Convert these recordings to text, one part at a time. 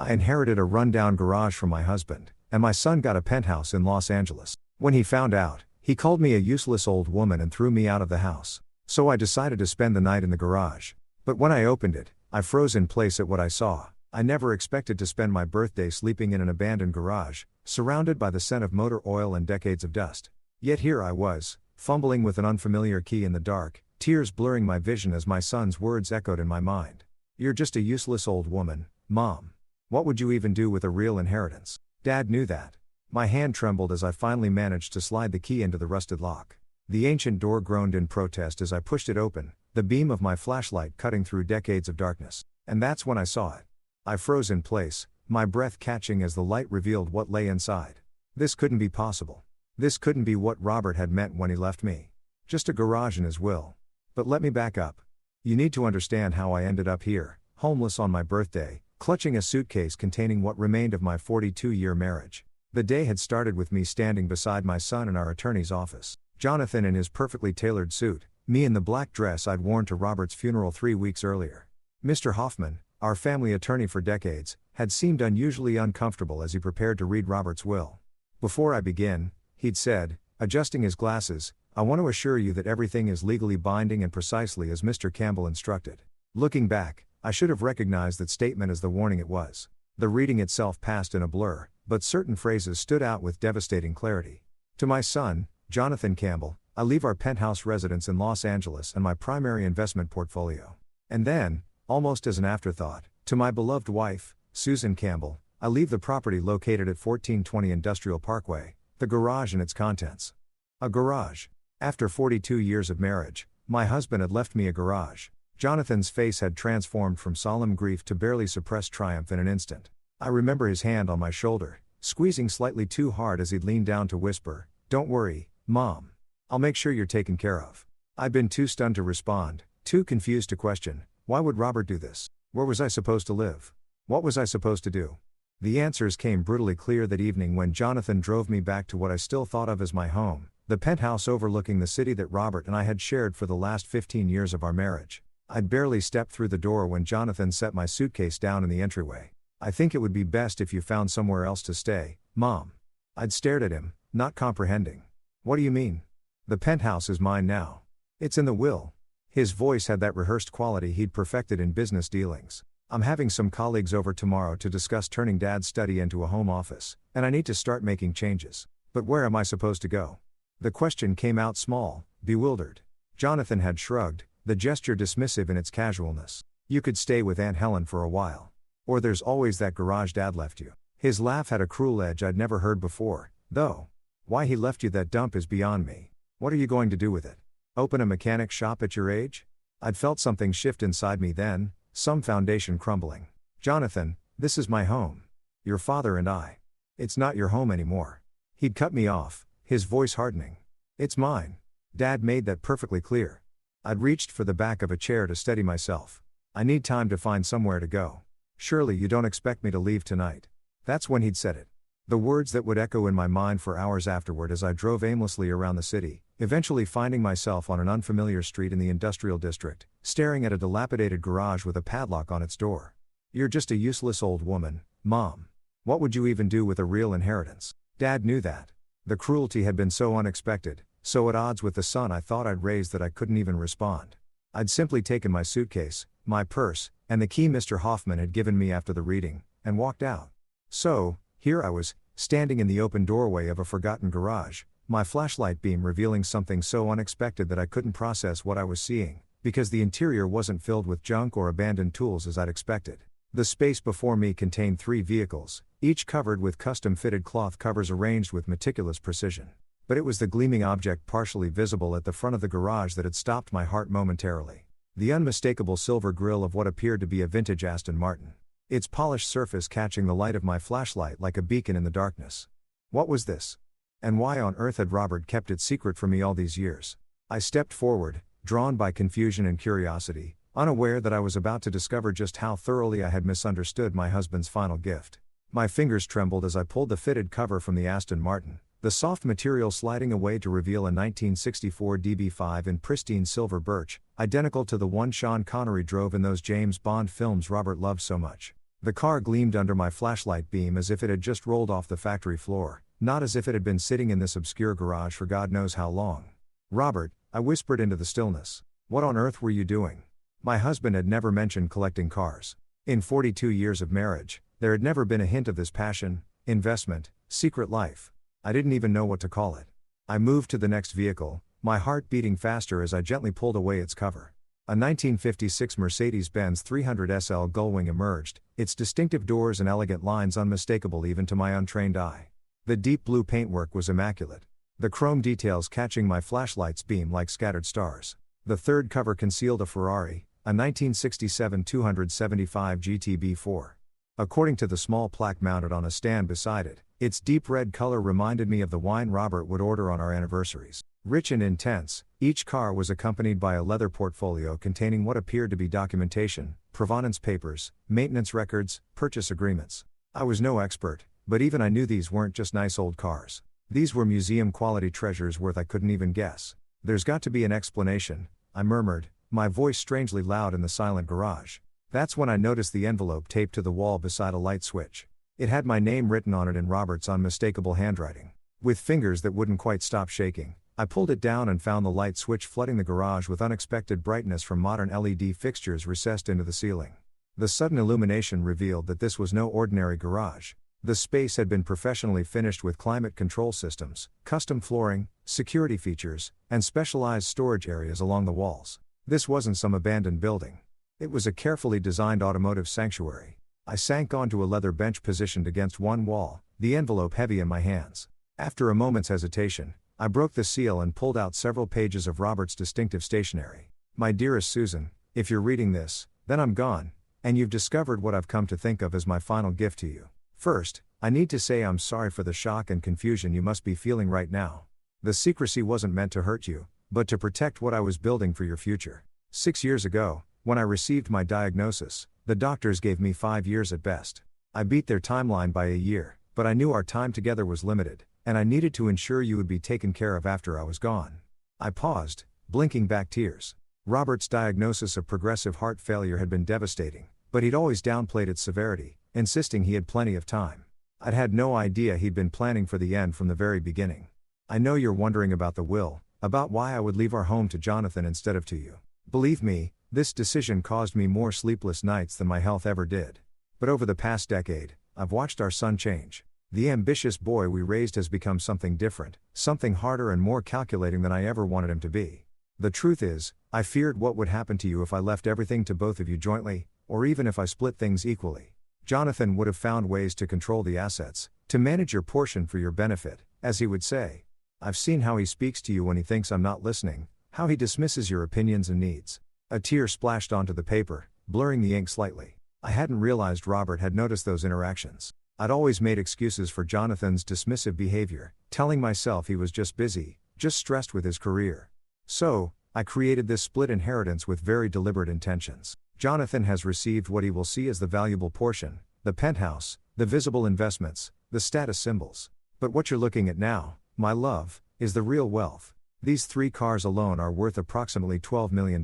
I inherited a rundown garage from my husband, and my son got a penthouse in Los Angeles. When he found out, he called me a useless old woman and threw me out of the house. So I decided to spend the night in the garage. But when I opened it, I froze in place at what I saw. I never expected to spend my birthday sleeping in an abandoned garage, surrounded by the scent of motor oil and decades of dust. Yet here I was, fumbling with an unfamiliar key in the dark, tears blurring my vision as my son's words echoed in my mind. "You're just a useless old woman, Mom. What would you even do with a real inheritance?" Dad knew that. My hand trembled as I finally managed to slide the key into the rusted lock. The ancient door groaned in protest as I pushed it open, the beam of my flashlight cutting through decades of darkness. And that's when I saw it. I froze in place, my breath catching as the light revealed what lay inside. This couldn't be possible. This couldn't be what Robert had meant when he left me. Just a garage in his will. But let me back up. You need to understand how I ended up here, homeless on my birthday, clutching a suitcase containing what remained of my 42-year marriage. The day had started with me standing beside my son in our attorney's office. Jonathan in his perfectly tailored suit, me in the black dress I'd worn to Robert's funeral 3 weeks earlier. Mr. Hoffman, our family attorney for decades, had seemed unusually uncomfortable as he prepared to read Robert's will. "Before I begin," he'd said, adjusting his glasses, "I want to assure you that everything is legally binding and precisely as Mr. Campbell instructed." Looking back, I should have recognized that statement as the warning it was. The reading itself passed in a blur, but certain phrases stood out with devastating clarity. "To my son, Jonathan Campbell, I leave our penthouse residence in Los Angeles and my primary investment portfolio." And then, almost as an afterthought, "To my beloved wife, Susan Campbell, I leave the property located at 1420 Industrial Parkway, the garage and its contents." A garage. After 42 years of marriage, my husband had left me a garage. Jonathan's face had transformed from solemn grief to barely suppressed triumph in an instant. I remember his hand on my shoulder, squeezing slightly too hard as he'd leaned down to whisper, "Don't worry, Mom. I'll make sure you're taken care of." I'd been too stunned to respond, too confused to question, why would Robert do this? Where was I supposed to live? What was I supposed to do? The answers came brutally clear that evening when Jonathan drove me back to what I still thought of as my home, the penthouse overlooking the city that Robert and I had shared for the last 15 years of our marriage. I'd barely stepped through the door when Jonathan set my suitcase down in the entryway. "I think it would be best if you found somewhere else to stay, Mom." I'd stared at him, not comprehending. "What do you mean? The penthouse is mine now. It's in the will." His voice had that rehearsed quality he'd perfected in business dealings. "I'm having some colleagues over tomorrow to discuss turning Dad's study into a home office, and I need to start making changes. But where am I supposed to go?" The question came out small, bewildered. Jonathan had shrugged, the gesture dismissive in its casualness. "You could stay with Aunt Helen for a while. Or there's always that garage Dad left you." His laugh had a cruel edge I'd never heard before, though. "Why he left you that dump is beyond me. What are you going to do with it? Open a mechanic shop at your age?" I'd felt something shift inside me then, some foundation crumbling. "Jonathan, this is my home. Your father and I. It's not your home anymore." He'd cut me off, his voice hardening. "It's mine. Dad made that perfectly clear." I'd reached for the back of a chair to steady myself. "I need time to find somewhere to go. Surely you don't expect me to leave tonight." That's when he'd said it. The words that would echo in my mind for hours afterward as I drove aimlessly around the city, eventually finding myself on an unfamiliar street in the industrial district, staring at a dilapidated garage with a padlock on its door. "You're just a useless old woman, Mom. What would you even do with a real inheritance?" Dad knew that. The cruelty had been so unexpected, so at odds with the son I thought I'd raised that I couldn't even respond. I'd simply taken my suitcase, my purse, and the key Mr. Hoffman had given me after the reading, and walked out. So, here I was, standing in the open doorway of a forgotten garage, my flashlight beam revealing something so unexpected that I couldn't process what I was seeing, because the interior wasn't filled with junk or abandoned tools as I'd expected. The space before me contained 3 vehicles, each covered with custom-fitted cloth covers arranged with meticulous precision. But it was the gleaming object partially visible at the front of the garage that had stopped my heart momentarily. The unmistakable silver grille of what appeared to be a vintage Aston Martin. Its polished surface catching the light of my flashlight like a beacon in the darkness. What was this? And why on earth had Robert kept it secret from me all these years? I stepped forward, drawn by confusion and curiosity, unaware that I was about to discover just how thoroughly I had misunderstood my husband's final gift. My fingers trembled as I pulled the fitted cover from the Aston Martin, the soft material sliding away to reveal a 1964 DB5 in pristine silver birch, identical to the one Sean Connery drove in those James Bond films Robert loved so much. The car gleamed under my flashlight beam as if it had just rolled off the factory floor, not as if it had been sitting in this obscure garage for God knows how long. "Robert," I whispered into the stillness. "What on earth were you doing?" My husband had never mentioned collecting cars. In 42 years of marriage, there had never been a hint of this passion, investment, secret life. I didn't even know what to call it. I moved to the next vehicle, my heart beating faster as I gently pulled away its cover. A 1956 Mercedes-Benz 300 SL Gullwing emerged, its distinctive doors and elegant lines unmistakable even to my untrained eye. The deep blue paintwork was immaculate, the chrome details catching my flashlight's beam like scattered stars. The third cover concealed a Ferrari, a 1967 275 GTB4. According to the small plaque mounted on a stand beside it, its deep red color reminded me of the wine Robert would order on our anniversaries. Rich and intense, each car was accompanied by a leather portfolio containing what appeared to be documentation, provenance papers, maintenance records, purchase agreements. I was no expert, but even I knew these weren't just nice old cars. These were museum-quality treasures worth I couldn't even guess. "There's got to be an explanation," I murmured, my voice strangely loud in the silent garage. That's when I noticed the envelope taped to the wall beside a light switch. It had my name written on it in Robert's unmistakable handwriting. With fingers that wouldn't quite stop shaking, I pulled it down and found the light switch flooding the garage with unexpected brightness from modern LED fixtures recessed into the ceiling. The sudden illumination revealed that this was no ordinary garage. The space had been professionally finished with climate control systems, custom flooring, security features, and specialized storage areas along the walls. This wasn't some abandoned building. It was a carefully designed automotive sanctuary. I sank onto a leather bench positioned against one wall, the envelope heavy in my hands. After a moment's hesitation, I broke the seal and pulled out several pages of Robert's distinctive stationery. "My dearest Susan, if you're reading this, then I'm gone, and you've discovered what I've come to think of as my final gift to you. First, I need to say I'm sorry for the shock and confusion you must be feeling right now. The secrecy wasn't meant to hurt you, but to protect what I was building for your future. 6 years ago, when I received my diagnosis, the doctors gave me 5 years at best. I beat their timeline by a year, but I knew our time together was limited, and I needed to ensure you would be taken care of after I was gone." I paused, blinking back tears. Robert's diagnosis of progressive heart failure had been devastating, but he'd always downplayed its severity, insisting he had plenty of time. I'd had no idea he'd been planning for the end from the very beginning. "I know you're wondering about the will, about why I would leave our home to Jonathan instead of to you. Believe me, this decision caused me more sleepless nights than my health ever did. But over the past decade, I've watched our son change. The ambitious boy we raised has become something different, something harder and more calculating than I ever wanted him to be. The truth is, I feared what would happen to you if I left everything to both of you jointly, or even if I split things equally. Jonathan would have found ways to control the assets, to manage your portion for your benefit, as he would say. I've seen how he speaks to you when he thinks I'm not listening, how he dismisses your opinions and needs." A tear splashed onto the paper, blurring the ink slightly. I hadn't realized Robert had noticed those interactions. I'd always made excuses for Jonathan's dismissive behavior, telling myself he was just busy, just stressed with his career. So, I created this split inheritance with very deliberate intentions. Jonathan has received what he will see as the valuable portion, the penthouse, the visible investments, the status symbols. But what you're looking at now, my love, is the real wealth. These 3 cars alone are worth approximately $12 million.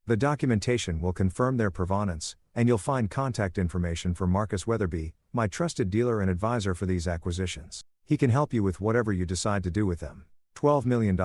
The documentation will confirm their provenance, and you'll find contact information for Marcus Weatherby, my trusted dealer and advisor for these acquisitions. He can help you with whatever you decide to do with them. $12 million.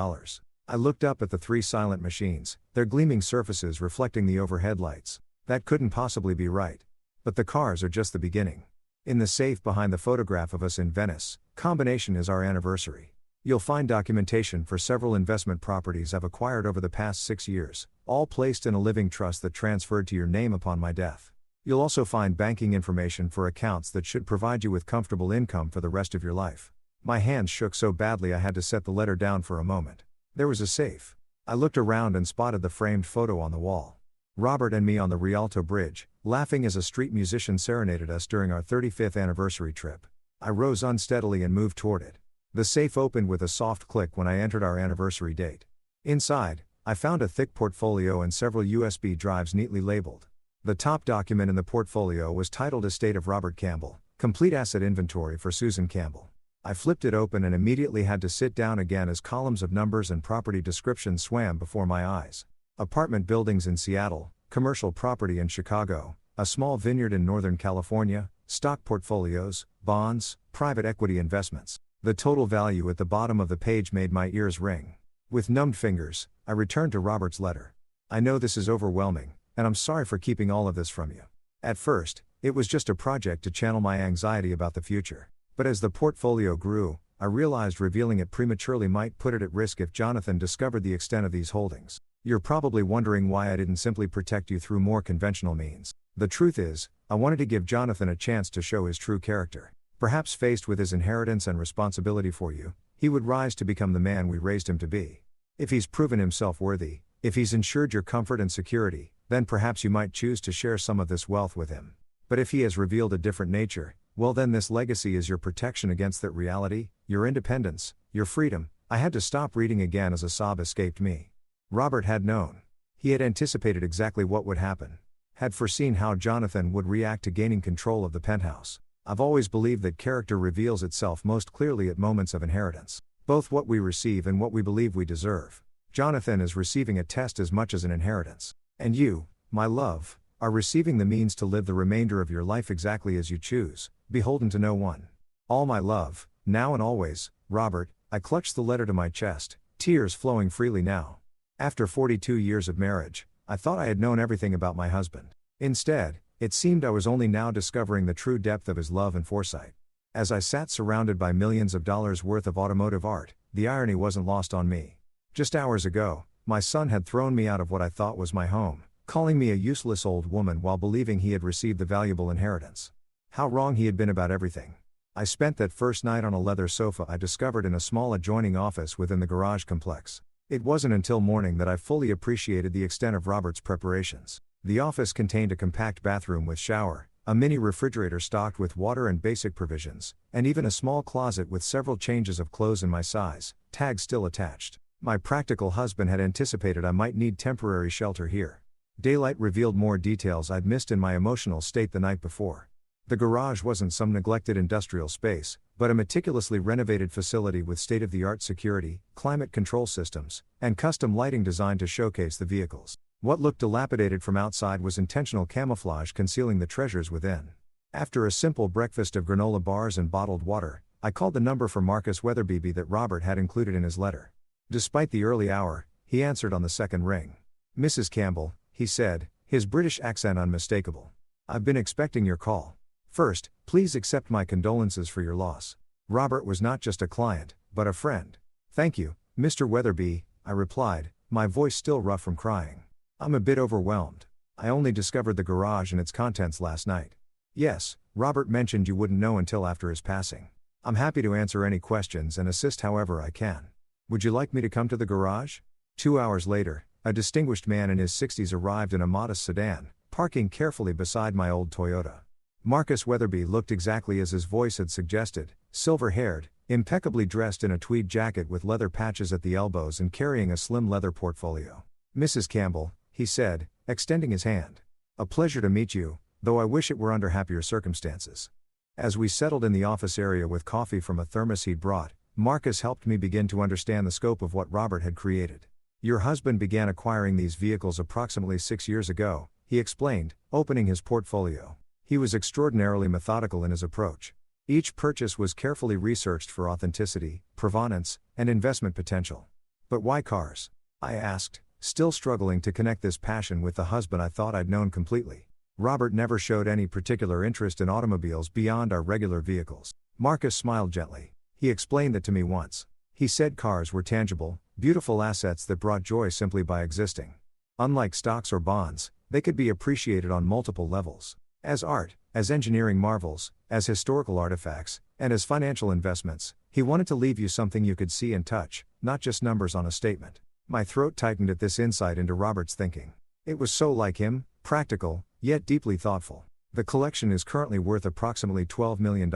I looked up at the 3 silent machines, their gleaming surfaces reflecting the overhead lights. That couldn't possibly be right. But the cars are just the beginning. In the safe behind the photograph of us in Venice, combination is our anniversary. You'll find documentation for several investment properties I've acquired over the past 6 years, all placed in a living trust that transferred to your name upon my death. You'll also find banking information for accounts that should provide you with comfortable income for the rest of your life. My hands shook so badly I had to set the letter down for a moment. There was a safe. I looked around and spotted the framed photo on the wall. Robert and me on the Rialto Bridge, laughing as a street musician serenaded us during our 35th anniversary trip. I rose unsteadily and moved toward it. The safe opened with a soft click when I entered our anniversary date. Inside, I found a thick portfolio and several USB drives neatly labeled. The top document in the portfolio was titled Estate of Robert Campbell, Complete Asset Inventory for Susan Campbell. I flipped it open and immediately had to sit down again as columns of numbers and property descriptions swam before my eyes. Apartment buildings in Seattle, commercial property in Chicago, a small vineyard in Northern California, stock portfolios, bonds, private equity investments. The total value at the bottom of the page made my ears ring. With numbed fingers, I returned to Robert's letter. I know this is overwhelming, and I'm sorry for keeping all of this from you. At first, it was just a project to channel my anxiety about the future. But as the portfolio grew, I realized revealing it prematurely might put it at risk if Jonathan discovered the extent of these holdings. You're probably wondering why I didn't simply protect you through more conventional means. The truth is, I wanted to give Jonathan a chance to show his true character. Perhaps faced with his inheritance and responsibility for you, he would rise to become the man we raised him to be. If he's proven himself worthy, if he's ensured your comfort and security, then perhaps you might choose to share some of this wealth with him. But if he has revealed a different nature, well then this legacy is your protection against that reality, your independence, your freedom. I had to stop reading again as a sob escaped me. Robert had known. He had anticipated exactly what would happen. Had foreseen how Jonathan would react to gaining control of the penthouse. I've always believed that character reveals itself most clearly at moments of inheritance. Both what we receive and what we believe we deserve. Jonathan is receiving a test as much as an inheritance. And you, my love, are receiving the means to live the remainder of your life exactly as you choose, beholden to no one. All my love, now and always, Robert. I clutched the letter to my chest, tears flowing freely now. After 42 years of marriage, I thought I had known everything about my husband. Instead, it seemed I was only now discovering the true depth of his love and foresight. As I sat surrounded by millions of dollars worth of automotive art, the irony wasn't lost on me. Just hours ago, my son had thrown me out of what I thought was my home, calling me a useless old woman while believing he had received the valuable inheritance. How wrong he had been about everything. I spent that first night on a leather sofa I discovered in a small adjoining office within the garage complex. It wasn't until morning that I fully appreciated the extent of Robert's preparations. The office contained a compact bathroom with shower, a mini refrigerator stocked with water and basic provisions, and even a small closet with several changes of clothes in my size, tags still attached. My practical husband had anticipated I might need temporary shelter here. Daylight revealed more details I'd missed in my emotional state the night before. The garage wasn't some neglected industrial space, but a meticulously renovated facility with state-of-the-art security, climate control systems, and custom lighting designed to showcase the vehicles. What looked dilapidated from outside was intentional camouflage concealing the treasures within. After a simple breakfast of granola bars and bottled water, I called the number for Marcus Weatherby that Robert had included in his letter. Despite the early hour, he answered on the second ring. "Mrs. Campbell," he said, his British accent unmistakable. "I've been expecting your call. First, please accept my condolences for your loss." Robert was not just a client, but a friend. "Thank you, Mr. Weatherby," I replied, my voice still rough from crying. "I'm a bit overwhelmed. I only discovered the garage and its contents last night." "Yes, Robert mentioned you wouldn't know until after his passing. I'm happy to answer any questions and assist however I can. Would you like me to come to the garage?" 2 hours later, a distinguished man in his 60s arrived in a modest sedan, parking carefully beside my old Toyota. Marcus Weatherby looked exactly as his voice had suggested, silver-haired, impeccably dressed in a tweed jacket with leather patches at the elbows and carrying a slim leather portfolio. "Mrs. Campbell," he said, extending his hand. "A pleasure to meet you, though I wish it were under happier circumstances." As we settled in the office area with coffee from a thermos he'd brought, Marcus helped me begin to understand the scope of what Robert had created. "Your husband began acquiring these vehicles approximately 6 years ago," he explained, opening his portfolio. He was extraordinarily methodical in his approach. Each purchase was carefully researched for authenticity, provenance, and investment potential. "But why cars?" I asked, still struggling to connect this passion with the husband I thought I'd known completely. Robert never showed any particular interest in automobiles beyond our regular vehicles. Marcus smiled gently. He explained that to me once. He said cars were tangible, beautiful assets that brought joy simply by existing. Unlike stocks or bonds, they could be appreciated on multiple levels. As art, as engineering marvels, as historical artifacts, and as financial investments. He wanted to leave you something you could see and touch, not just numbers on a statement. My throat tightened at this insight into Robert's thinking. It was so like him, practical, yet deeply thoughtful. The collection is currently worth approximately $12 million,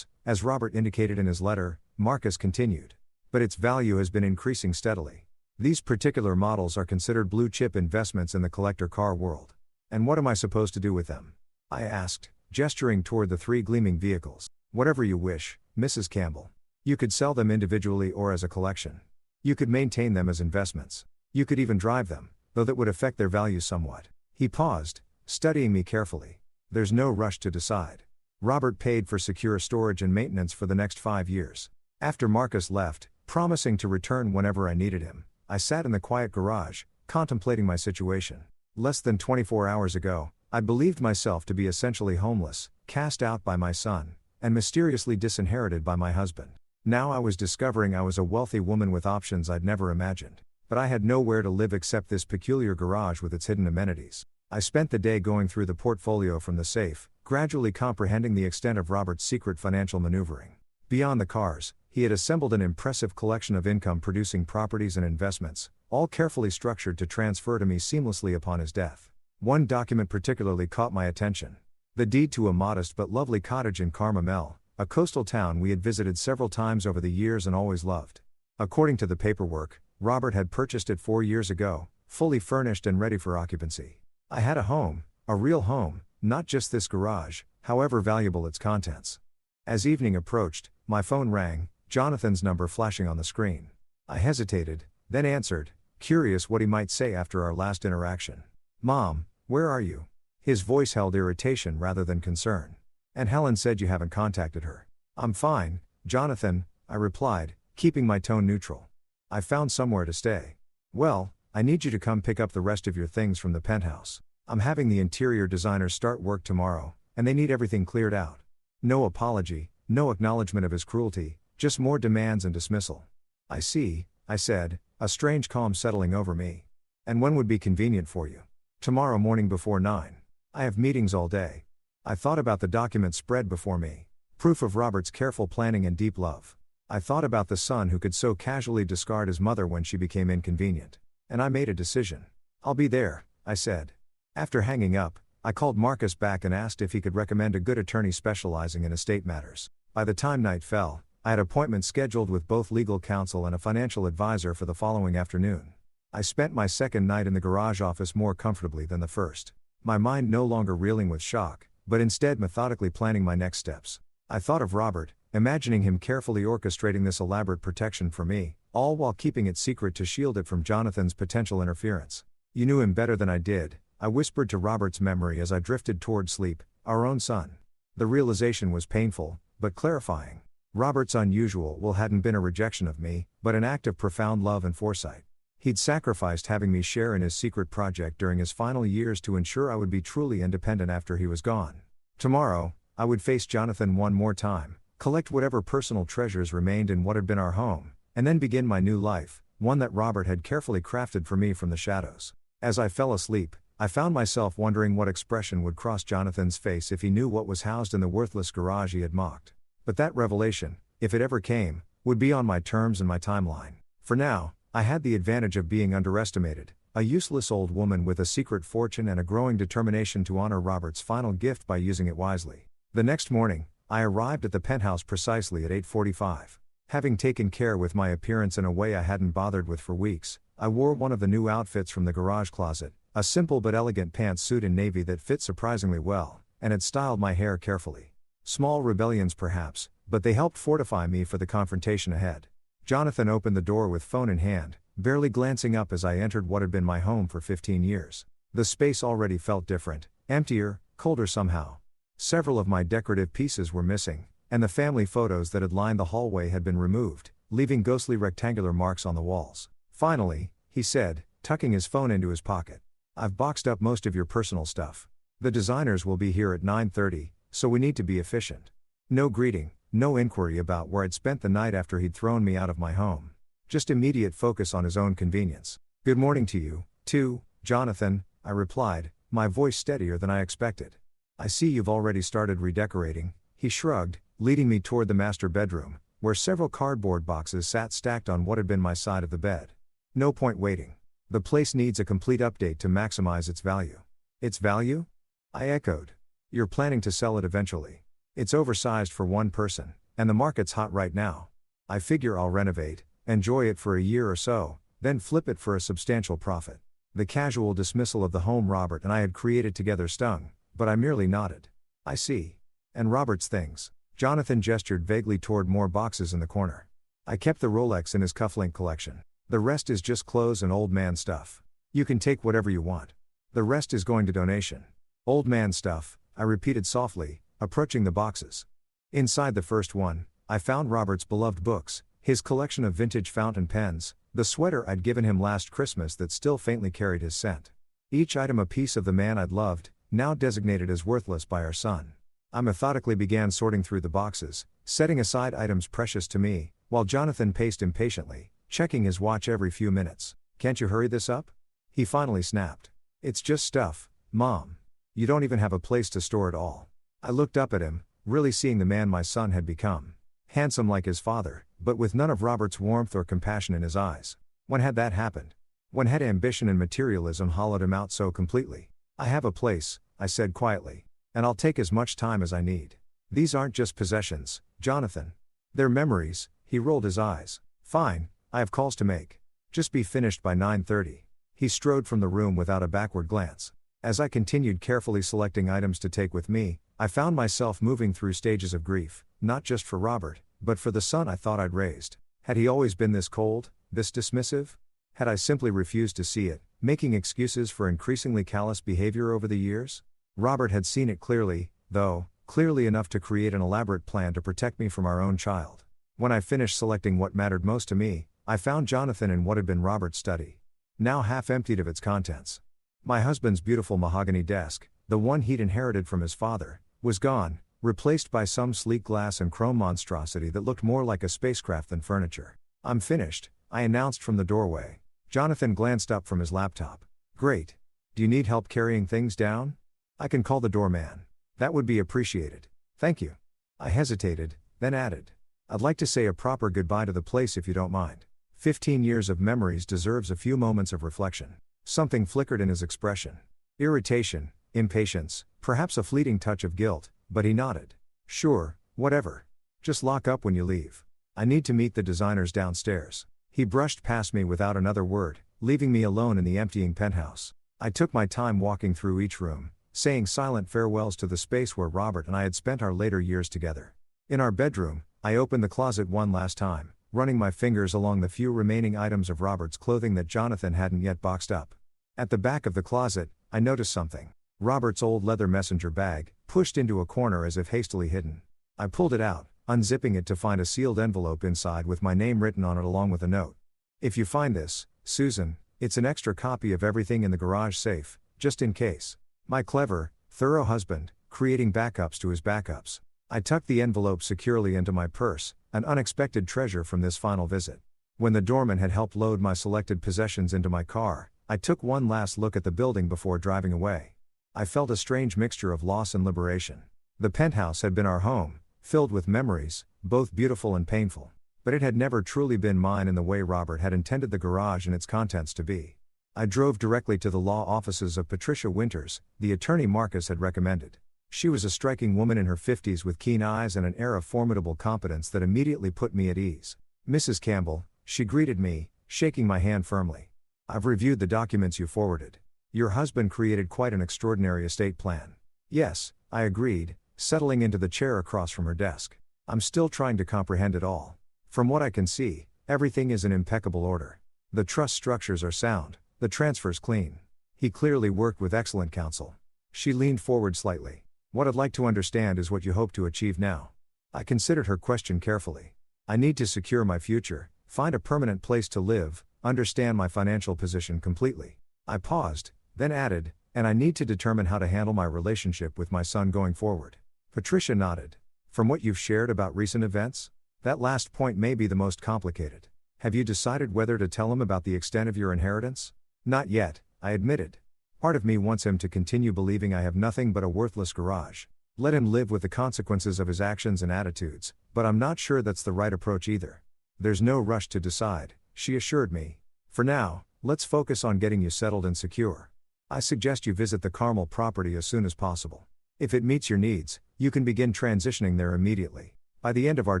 as Robert indicated in his letter, Marcus continued. But its value has been increasing steadily. These particular models are considered blue-chip investments in the collector car world. And what am I supposed to do with them? I asked, gesturing toward the 3 gleaming vehicles. Whatever you wish, Mrs. Campbell. You could sell them individually or as a collection. You could maintain them as investments. You could even drive them, though that would affect their value somewhat. He paused, studying me carefully. There's no rush to decide. Robert paid for secure storage and maintenance for the next 5 years. After Marcus left, promising to return whenever I needed him, I sat in the quiet garage, contemplating my situation. Less than 24 hours ago, I believed myself to be essentially homeless, cast out by my son, and mysteriously disinherited by my husband. Now I was discovering I was a wealthy woman with options I'd never imagined. But I had nowhere to live except this peculiar garage with its hidden amenities. I spent the day going through the portfolio from the safe, gradually comprehending the extent of Robert's secret financial maneuvering. Beyond the cars, he had assembled an impressive collection of income-producing properties and investments, all carefully structured to transfer to me seamlessly upon his death. One document particularly caught my attention. The deed to a modest but lovely cottage in Carmel, a coastal town we had visited several times over the years and always loved. According to the paperwork, Robert had purchased it 4 years ago, fully furnished and ready for occupancy. I had a home, a real home, not just this garage, however valuable its contents. As evening approached, my phone rang, Jonathan's number flashing on the screen. I hesitated, then answered, curious what he might say after our last interaction. "Mom, where are you?" His voice held irritation rather than concern. "And Helen said you haven't contacted her." "I'm fine, Jonathan," I replied, keeping my tone neutral. "I found somewhere to stay." "Well, I need you to come pick up the rest of your things from the penthouse. I'm having the interior designers start work tomorrow, and they need everything cleared out." No apology, no acknowledgement of his cruelty, just more demands and dismissal. "I see," I said, a strange calm settling over me. "And when would be convenient for you?" "Tomorrow morning before 9. I have meetings all day." I thought about the document spread before me. Proof of Robert's careful planning and deep love. I thought about the son who could so casually discard his mother when she became inconvenient. And I made a decision. "I'll be there," I said. After hanging up, I called Marcus back and asked if he could recommend a good attorney specializing in estate matters. By the time night fell, I had appointments scheduled with both legal counsel and a financial advisor for the following afternoon. I spent my second night in the garage office more comfortably than the first. My mind no longer reeling with shock, but instead methodically planning my next steps. I thought of Robert, imagining him carefully orchestrating this elaborate protection for me, all while keeping it secret to shield it from Jonathan's potential interference. "You knew him better than I did," I whispered to Robert's memory as I drifted toward sleep, our own son. The realization was painful, but clarifying. Robert's unusual will hadn't been a rejection of me, but an act of profound love and foresight. He'd sacrificed having me share in his secret project during his final years to ensure I would be truly independent after he was gone. Tomorrow, I would face Jonathan one more time, collect whatever personal treasures remained in what had been our home, and then begin my new life, one that Robert had carefully crafted for me from the shadows. As I fell asleep, I found myself wondering what expression would cross Jonathan's face if he knew what was housed in the worthless garage he had mocked. But that revelation, if it ever came, would be on my terms and my timeline. For now, I had the advantage of being underestimated, a useless old woman with a secret fortune and a growing determination to honor Robert's final gift by using it wisely. The next morning, I arrived at the penthouse precisely at 8:45. Having taken care with my appearance in a way I hadn't bothered with for weeks, I wore one of the new outfits from the garage closet, a simple but elegant pantsuit in navy that fit surprisingly well, and had styled my hair carefully. Small rebellions perhaps, but they helped fortify me for the confrontation ahead. Jonathan opened the door with phone in hand, barely glancing up as I entered what had been my home for 15 years. The space already felt different, emptier, colder somehow. Several of my decorative pieces were missing, and the family photos that had lined the hallway had been removed, leaving ghostly rectangular marks on the walls. "Finally," he said, tucking his phone into his pocket. "I've boxed up most of your personal stuff. The designers will be here at 9:30, so we need to be efficient." No greeting, no inquiry about where I'd spent the night after he'd thrown me out of my home. Just immediate focus on his own convenience. "Good morning to you, too, Jonathan," I replied, my voice steadier than I expected. "I see you've already started redecorating," he shrugged, leading me toward the master bedroom, where several cardboard boxes sat stacked on what had been my side of the bed. "No point waiting. The place needs a complete update to maximize its value." "Its value?" I echoed. "You're planning to sell it eventually. It's oversized for one person, and the market's hot right now. I figure I'll renovate, enjoy it for a year or so, then flip it for a substantial profit." The casual dismissal of the home Robert and I had created together stung, but I merely nodded. "I see. And Robert's things." Jonathan gestured vaguely toward more boxes in the corner. "I kept the Rolex in his cufflink collection. The rest is just clothes and old man stuff. You can take whatever you want. The rest is going to donation." "Old man stuff," I repeated softly, approaching the boxes. Inside the first one, I found Robert's beloved books, his collection of vintage fountain pens, the sweater I'd given him last Christmas that still faintly carried his scent. Each item a piece of the man I'd loved, now designated as worthless by our son. I methodically began sorting through the boxes, setting aside items precious to me, while Jonathan paced impatiently, checking his watch every few minutes. "Can't you hurry this up?" he finally snapped. "It's just stuff, Mom. You don't even have a place to store it all." I looked up at him, really seeing the man my son had become. Handsome like his father, but with none of Robert's warmth or compassion in his eyes. When had that happened? When had ambition and materialism hollowed him out so completely? "I have a place," I said quietly. "And I'll take as much time as I need. These aren't just possessions, Jonathan. They're memories." He rolled his eyes. "Fine, I have calls to make. Just be finished by 9:30. He strode from the room without a backward glance. As I continued carefully selecting items to take with me, I found myself moving through stages of grief, not just for Robert, but for the son I thought I'd raised. Had he always been this cold, this dismissive? Had I simply refused to see it, making excuses for increasingly callous behavior over the years? Robert had seen it clearly, though, clearly enough to create an elaborate plan to protect me from our own child. When I finished selecting what mattered most to me, I found Jonathan in what had been Robert's study, now half emptied of its contents. My husband's beautiful mahogany desk, the one he'd inherited from his father, was gone, replaced by some sleek glass and chrome monstrosity that looked more like a spacecraft than furniture. "I'm finished," I announced from the doorway. Jonathan glanced up from his laptop. "Great. Do you need help carrying things down? I can call the doorman." "That would be appreciated. Thank you." I hesitated, then added, "I'd like to say a proper goodbye to the place if you don't mind." 15 years of memories deserves a few moments of reflection. Something flickered in his expression. Irritation, impatience, perhaps a fleeting touch of guilt, but he nodded. "Sure, whatever. Just lock up when you leave. I need to meet the designers downstairs." He brushed past me without another word, leaving me alone in the emptying penthouse. I took my time walking through each room, saying silent farewells to the space where Robert and I had spent our later years together. In our bedroom, I opened the closet one last time, running my fingers along the few remaining items of Robert's clothing that Jonathan hadn't yet boxed up. At the back of the closet, I noticed something. Robert's old leather messenger bag, pushed into a corner as if hastily hidden. I pulled it out, unzipping it to find a sealed envelope inside with my name written on it along with a note. "If you find this, Susan, it's an extra copy of everything in the garage safe, just in case." My clever, thorough husband, creating backups to his backups. I tucked the envelope securely into my purse, an unexpected treasure from this final visit. When the doorman had helped load my selected possessions into my car, I took one last look at the building before driving away. I felt a strange mixture of loss and liberation. The penthouse had been our home, filled with memories, both beautiful and painful. But it had never truly been mine in the way Robert had intended the garage and its contents to be. I drove directly to the law offices of Patricia Winters, the attorney Marcus had recommended. She was a striking woman in her 50s with keen eyes and an air of formidable competence that immediately put me at ease. "Mrs. Campbell," she greeted me, shaking my hand firmly. "I've reviewed the documents you forwarded. Your husband created quite an extraordinary estate plan." "Yes," I agreed, settling into the chair across from her desk. "I'm still trying to comprehend it all. From what I can see, everything is in impeccable order. The trust structures are sound, the transfers clean. He clearly worked with excellent counsel." She leaned forward slightly. "What I'd like to understand is what you hope to achieve now." I considered her question carefully. "I need to secure my future, find a permanent place to live, understand my financial position completely." I paused, then added, "And I need to determine how to handle my relationship with my son going forward." Patricia nodded. "From what you've shared about recent events? That last point may be the most complicated. Have you decided whether to tell him about the extent of your inheritance?" "Not yet," I admitted. "Part of me wants him to continue believing I have nothing but a worthless garage. Let him live with the consequences of his actions and attitudes, but I'm not sure that's the right approach either." "There's no rush to decide," she assured me. "For now, let's focus on getting you settled and secure. I suggest you visit the Carmel property as soon as possible. If it meets your needs, you can begin transitioning there immediately." By the end of our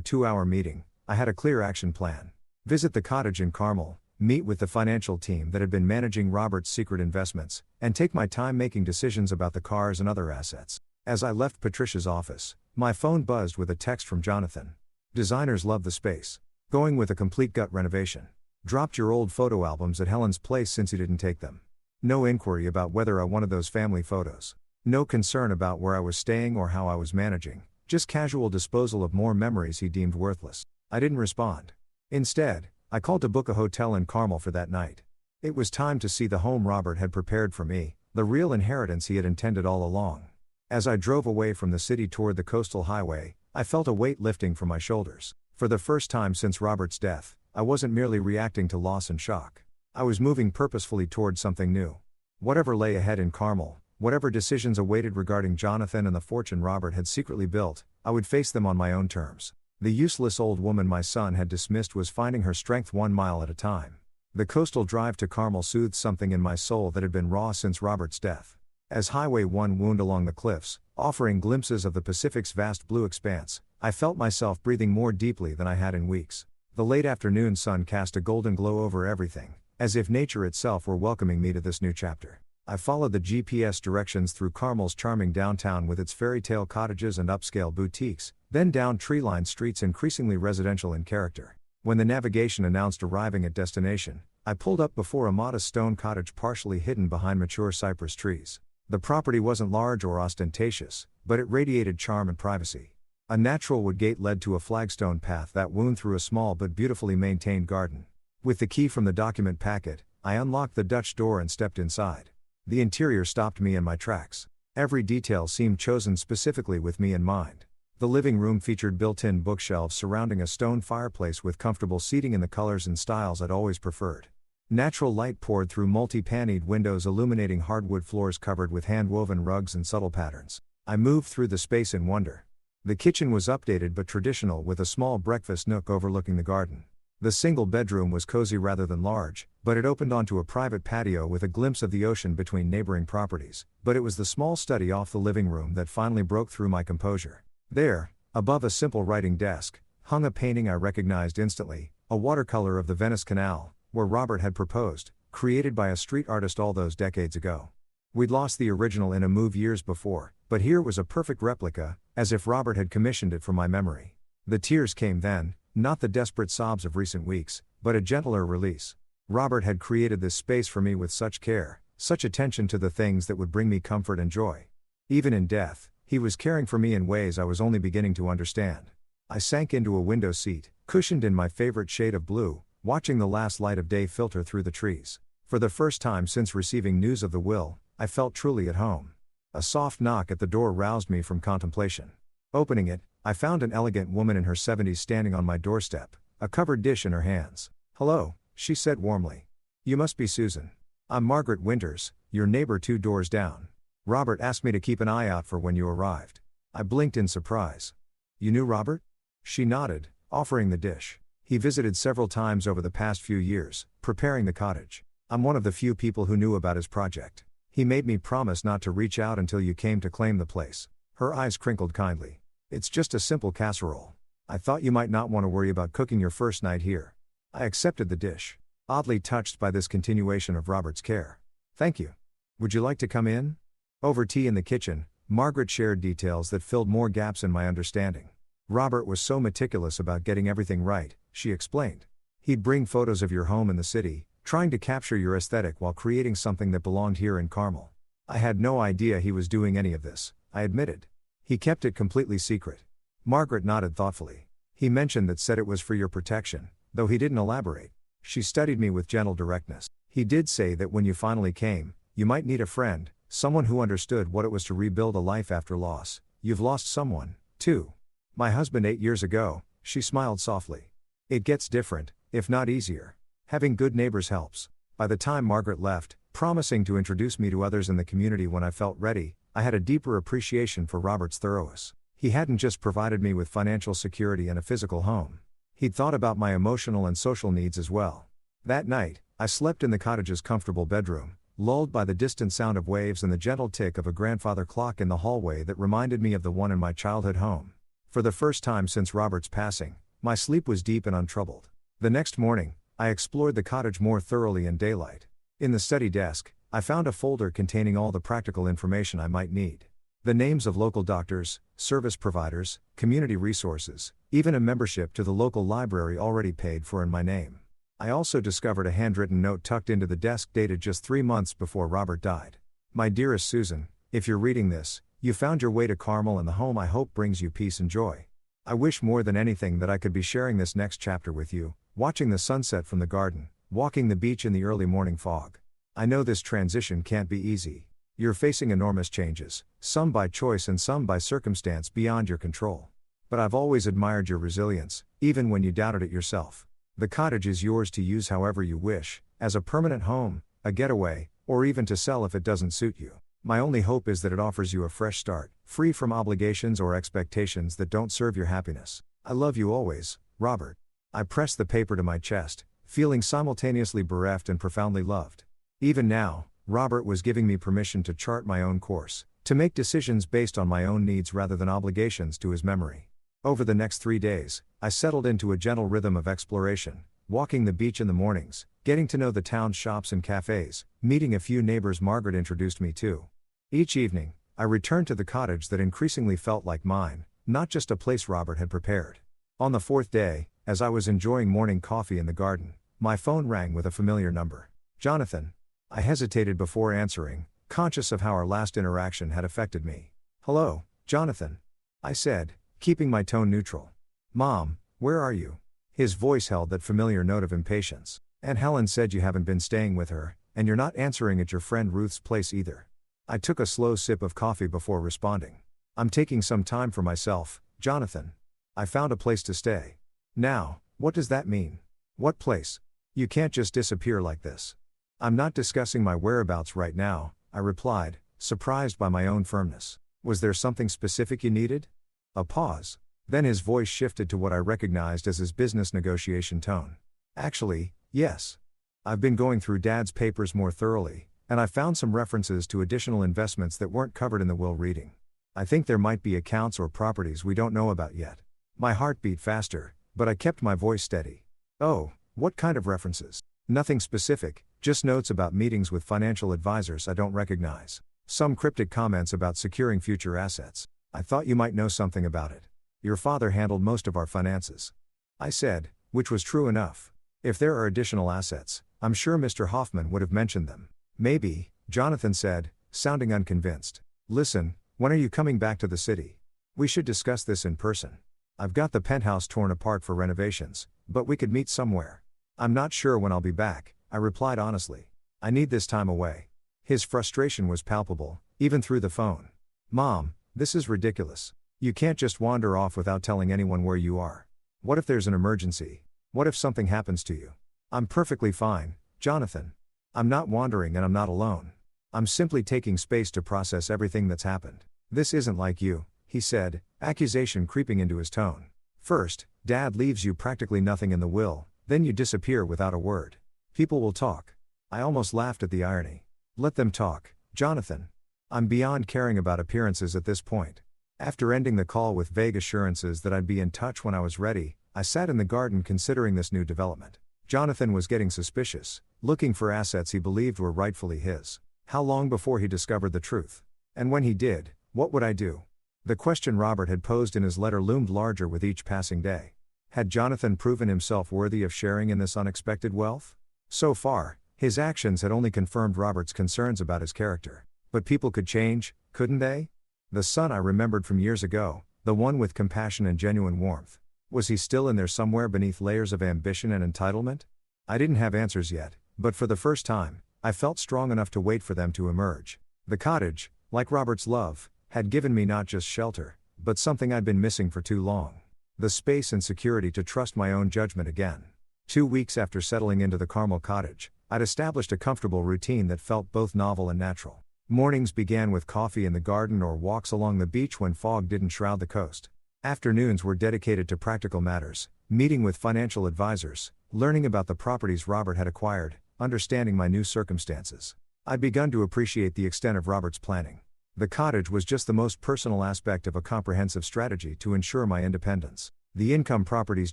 2-hour meeting, I had a clear action plan. Visit the cottage in Carmel, meet with the financial team that had been managing Robert's secret investments, and take my time making decisions about the cars and other assets. As I left Patricia's office, my phone buzzed with a text from Jonathan. "Designers love the space. Going with a complete gut renovation. Dropped your old photo albums at Helen's place since you didn't take them. No inquiry about whether I wanted those family photos. No concern about where I was staying or how I was managing, just casual disposal of more memories he deemed worthless. I didn't respond. Instead, I called to book a hotel in Carmel for that night. It was time to see the home Robert had prepared for me, the real inheritance he had intended all along. As I drove away from the city toward the coastal highway, I felt a weight lifting from my shoulders. For the first time since Robert's death, I wasn't merely reacting to loss and shock. I was moving purposefully toward something new. Whatever lay ahead in Carmel, whatever decisions awaited regarding Jonathan and the fortune Robert had secretly built, I would face them on my own terms. The useless old woman my son had dismissed was finding her strength 1 mile at a time. The coastal drive to Carmel soothed something in my soul that had been raw since Robert's death. As Highway 1 wound along the cliffs, offering glimpses of the Pacific's vast blue expanse, I felt myself breathing more deeply than I had in weeks. The late afternoon sun cast a golden glow over everything, as if nature itself were welcoming me to this new chapter. I followed the GPS directions through Carmel's charming downtown with its fairy tale cottages and upscale boutiques, then down tree-lined streets increasingly residential in character. When the navigation announced arriving at destination, I pulled up before a modest stone cottage partially hidden behind mature cypress trees. The property wasn't large or ostentatious, but it radiated charm and privacy. A natural wood gate led to a flagstone path that wound through a small but beautifully maintained garden. With the key from the document packet, I unlocked the Dutch door and stepped inside. The interior stopped me in my tracks. Every detail seemed chosen specifically with me in mind. The living room featured built-in bookshelves surrounding a stone fireplace with comfortable seating in the colors and styles I'd always preferred. Natural light poured through multi-panied windows illuminating hardwood floors covered with hand-woven rugs and subtle patterns. I moved through the space in wonder. The kitchen was updated but traditional with a small breakfast nook overlooking the garden. The single bedroom was cozy rather than large, but it opened onto a private patio with a glimpse of the ocean between neighboring properties. But it was the small study off the living room that finally broke through my composure. There, above a simple writing desk, hung a painting I recognized instantly, a watercolor of the Venice Canal, where Robert had proposed, created by a street artist all those decades ago. We'd lost the original in a move years before, but here was a perfect replica, as if Robert had commissioned it from my memory. The tears came then, not the desperate sobs of recent weeks, but a gentler release. Robert had created this space for me with such care, such attention to the things that would bring me comfort and joy. Even in death, he was caring for me in ways I was only beginning to understand. I sank into a window seat, cushioned in my favorite shade of blue, watching the last light of day filter through the trees. For the first time since receiving news of the will, I felt truly at home. A soft knock at the door roused me from contemplation. Opening it, I found an elegant woman in her 70s standing on my doorstep, a covered dish in her hands. "Hello," she said warmly. "You must be Susan. I'm Margaret Winters, your neighbor 2 doors down. Robert asked me to keep an eye out for when you arrived." I blinked in surprise. "You knew Robert?" She nodded, offering the dish. "He visited several times over the past few years, preparing the cottage. I'm one of the few people who knew about his project. He made me promise not to reach out until you came to claim the place." Her eyes crinkled kindly. "It's just a simple casserole. I thought you might not want to worry about cooking your first night here." I accepted the dish, oddly touched by this continuation of Robert's care. "Thank you. Would you like to come in?" Over tea in the kitchen, Margaret shared details that filled more gaps in my understanding. "Robert was so meticulous about getting everything right," she explained. "He'd bring photos of your home in the city, trying to capture your aesthetic while creating something that belonged here in Carmel. I had no idea he was doing any of this," I admitted. "He kept it completely secret." Margaret nodded thoughtfully. "He mentioned that said it was for your protection, though he didn't elaborate." She studied me with gentle directness. "He did say that when you finally came, you might need a friend, someone who understood what it was to rebuild a life after loss. You've lost someone, too." "My husband 8 years ago," she smiled softly. "It gets different, if not easier. Having good neighbors helps." By the time Margaret left, promising to introduce me to others in the community when I felt ready, I had a deeper appreciation for Robert's thoroughness. He hadn't just provided me with financial security and a physical home. He'd thought about my emotional and social needs as well. That night, I slept in the cottage's comfortable bedroom, lulled by the distant sound of waves and the gentle tick of a grandfather clock in the hallway that reminded me of the one in my childhood home. For the first time since Robert's passing, my sleep was deep and untroubled. The next morning, I explored the cottage more thoroughly in daylight. In the study desk, I found a folder containing all the practical information I might need. The names of local doctors, service providers, community resources, even a membership to the local library already paid for in my name. I also discovered a handwritten note tucked into the desk dated just 3 months before Robert died. "My dearest Susan, If you're reading this, you found your way to Carmel, and the home I hope brings you peace and joy. I wish more than anything that I could be sharing this next chapter with you, watching the sunset from the garden, walking the beach in the early morning fog. I know this transition can't be easy. You're facing enormous changes, some by choice and some by circumstance beyond your control. But I've always admired your resilience, even when you doubted it yourself. The cottage is yours to use however you wish, as a permanent home, a getaway, or even to sell if it doesn't suit you. My only hope is that it offers you a fresh start, free from obligations or expectations that don't serve your happiness. I love you always, Robert. I pressed the paper to my chest, feeling simultaneously bereft and profoundly loved. Even now, Robert was giving me permission to chart my own course, to make decisions based on my own needs rather than obligations to his memory. Over the next 3 days, I settled into a gentle rhythm of exploration, walking the beach in the mornings, getting to know the town's shops and cafes, meeting a few neighbors Margaret introduced me to. Each evening, I returned to the cottage that increasingly felt like mine, not just a place Robert had prepared. On the 4th day, as I was enjoying morning coffee in the garden, my phone rang with a familiar number. Jonathan. I hesitated before answering, conscious of how our last interaction had affected me. Hello, Jonathan. I said, keeping my tone neutral. Mom, where are you? His voice held that familiar note of impatience. Aunt Helen said you haven't been staying with her, and you're not answering at your friend Ruth's place either. I took a slow sip of coffee before responding. I'm taking some time for myself, Jonathan. I found a place to stay. Now, what does that mean? What place? You can't just disappear like this. I'm not discussing my whereabouts right now, I replied, surprised by my own firmness. Was there something specific you needed? A pause. Then his voice shifted to what I recognized as his business negotiation tone. Actually, yes. I've been going through Dad's papers more thoroughly, and I found some references to additional investments that weren't covered in the will reading. I think there might be accounts or properties we don't know about yet. My heart beat faster, but I kept my voice steady. Oh, what kind of references? Nothing specific, just notes about meetings with financial advisors I don't recognize. Some cryptic comments about securing future assets. I thought you might know something about it. Your father handled most of our finances. I said, which was true enough. If there are additional assets, I'm sure Mr. Hoffman would have mentioned them. Maybe, Jonathan said, sounding unconvinced. Listen, when are you coming back to the city? We should discuss this in person. I've got the penthouse torn apart for renovations, but we could meet somewhere. I'm not sure when I'll be back, I replied honestly. I need this time away. His frustration was palpable, even through the phone. Mom, this is ridiculous. You can't just wander off without telling anyone where you are. What if there's an emergency? What if something happens to you? I'm perfectly fine, Jonathan. I'm not wandering and I'm not alone. I'm simply taking space to process everything that's happened. This isn't like you, he said, accusation creeping into his tone. First, Dad leaves you practically nothing in the will, then you disappear without a word. People will talk. I almost laughed at the irony. Let them talk, Jonathan. I'm beyond caring about appearances at this point. After ending the call with vague assurances that I'd be in touch when I was ready, I sat in the garden considering this new development. Jonathan was getting suspicious, looking for assets he believed were rightfully his. How long before he discovered the truth? And when he did, what would I do? The question Robert had posed in his letter loomed larger with each passing day. Had Jonathan proven himself worthy of sharing in this unexpected wealth? So far, his actions had only confirmed Robert's concerns about his character. But people could change, couldn't they? The son I remembered from years ago, the one with compassion and genuine warmth. Was he still in there somewhere beneath layers of ambition and entitlement? I didn't have answers yet, but for the first time, I felt strong enough to wait for them to emerge. The cottage, like Robert's love, had given me not just shelter, but something I'd been missing for too long. The space and security to trust my own judgment again. 2 weeks after settling into the Carmel cottage, I'd established a comfortable routine that felt both novel and natural. Mornings began with coffee in the garden or walks along the beach when fog didn't shroud the coast. Afternoons were dedicated to practical matters, meeting with financial advisors, learning about the properties Robert had acquired, understanding my new circumstances. I'd begun to appreciate the extent of Robert's planning. The cottage was just the most personal aspect of a comprehensive strategy to ensure my independence. The income properties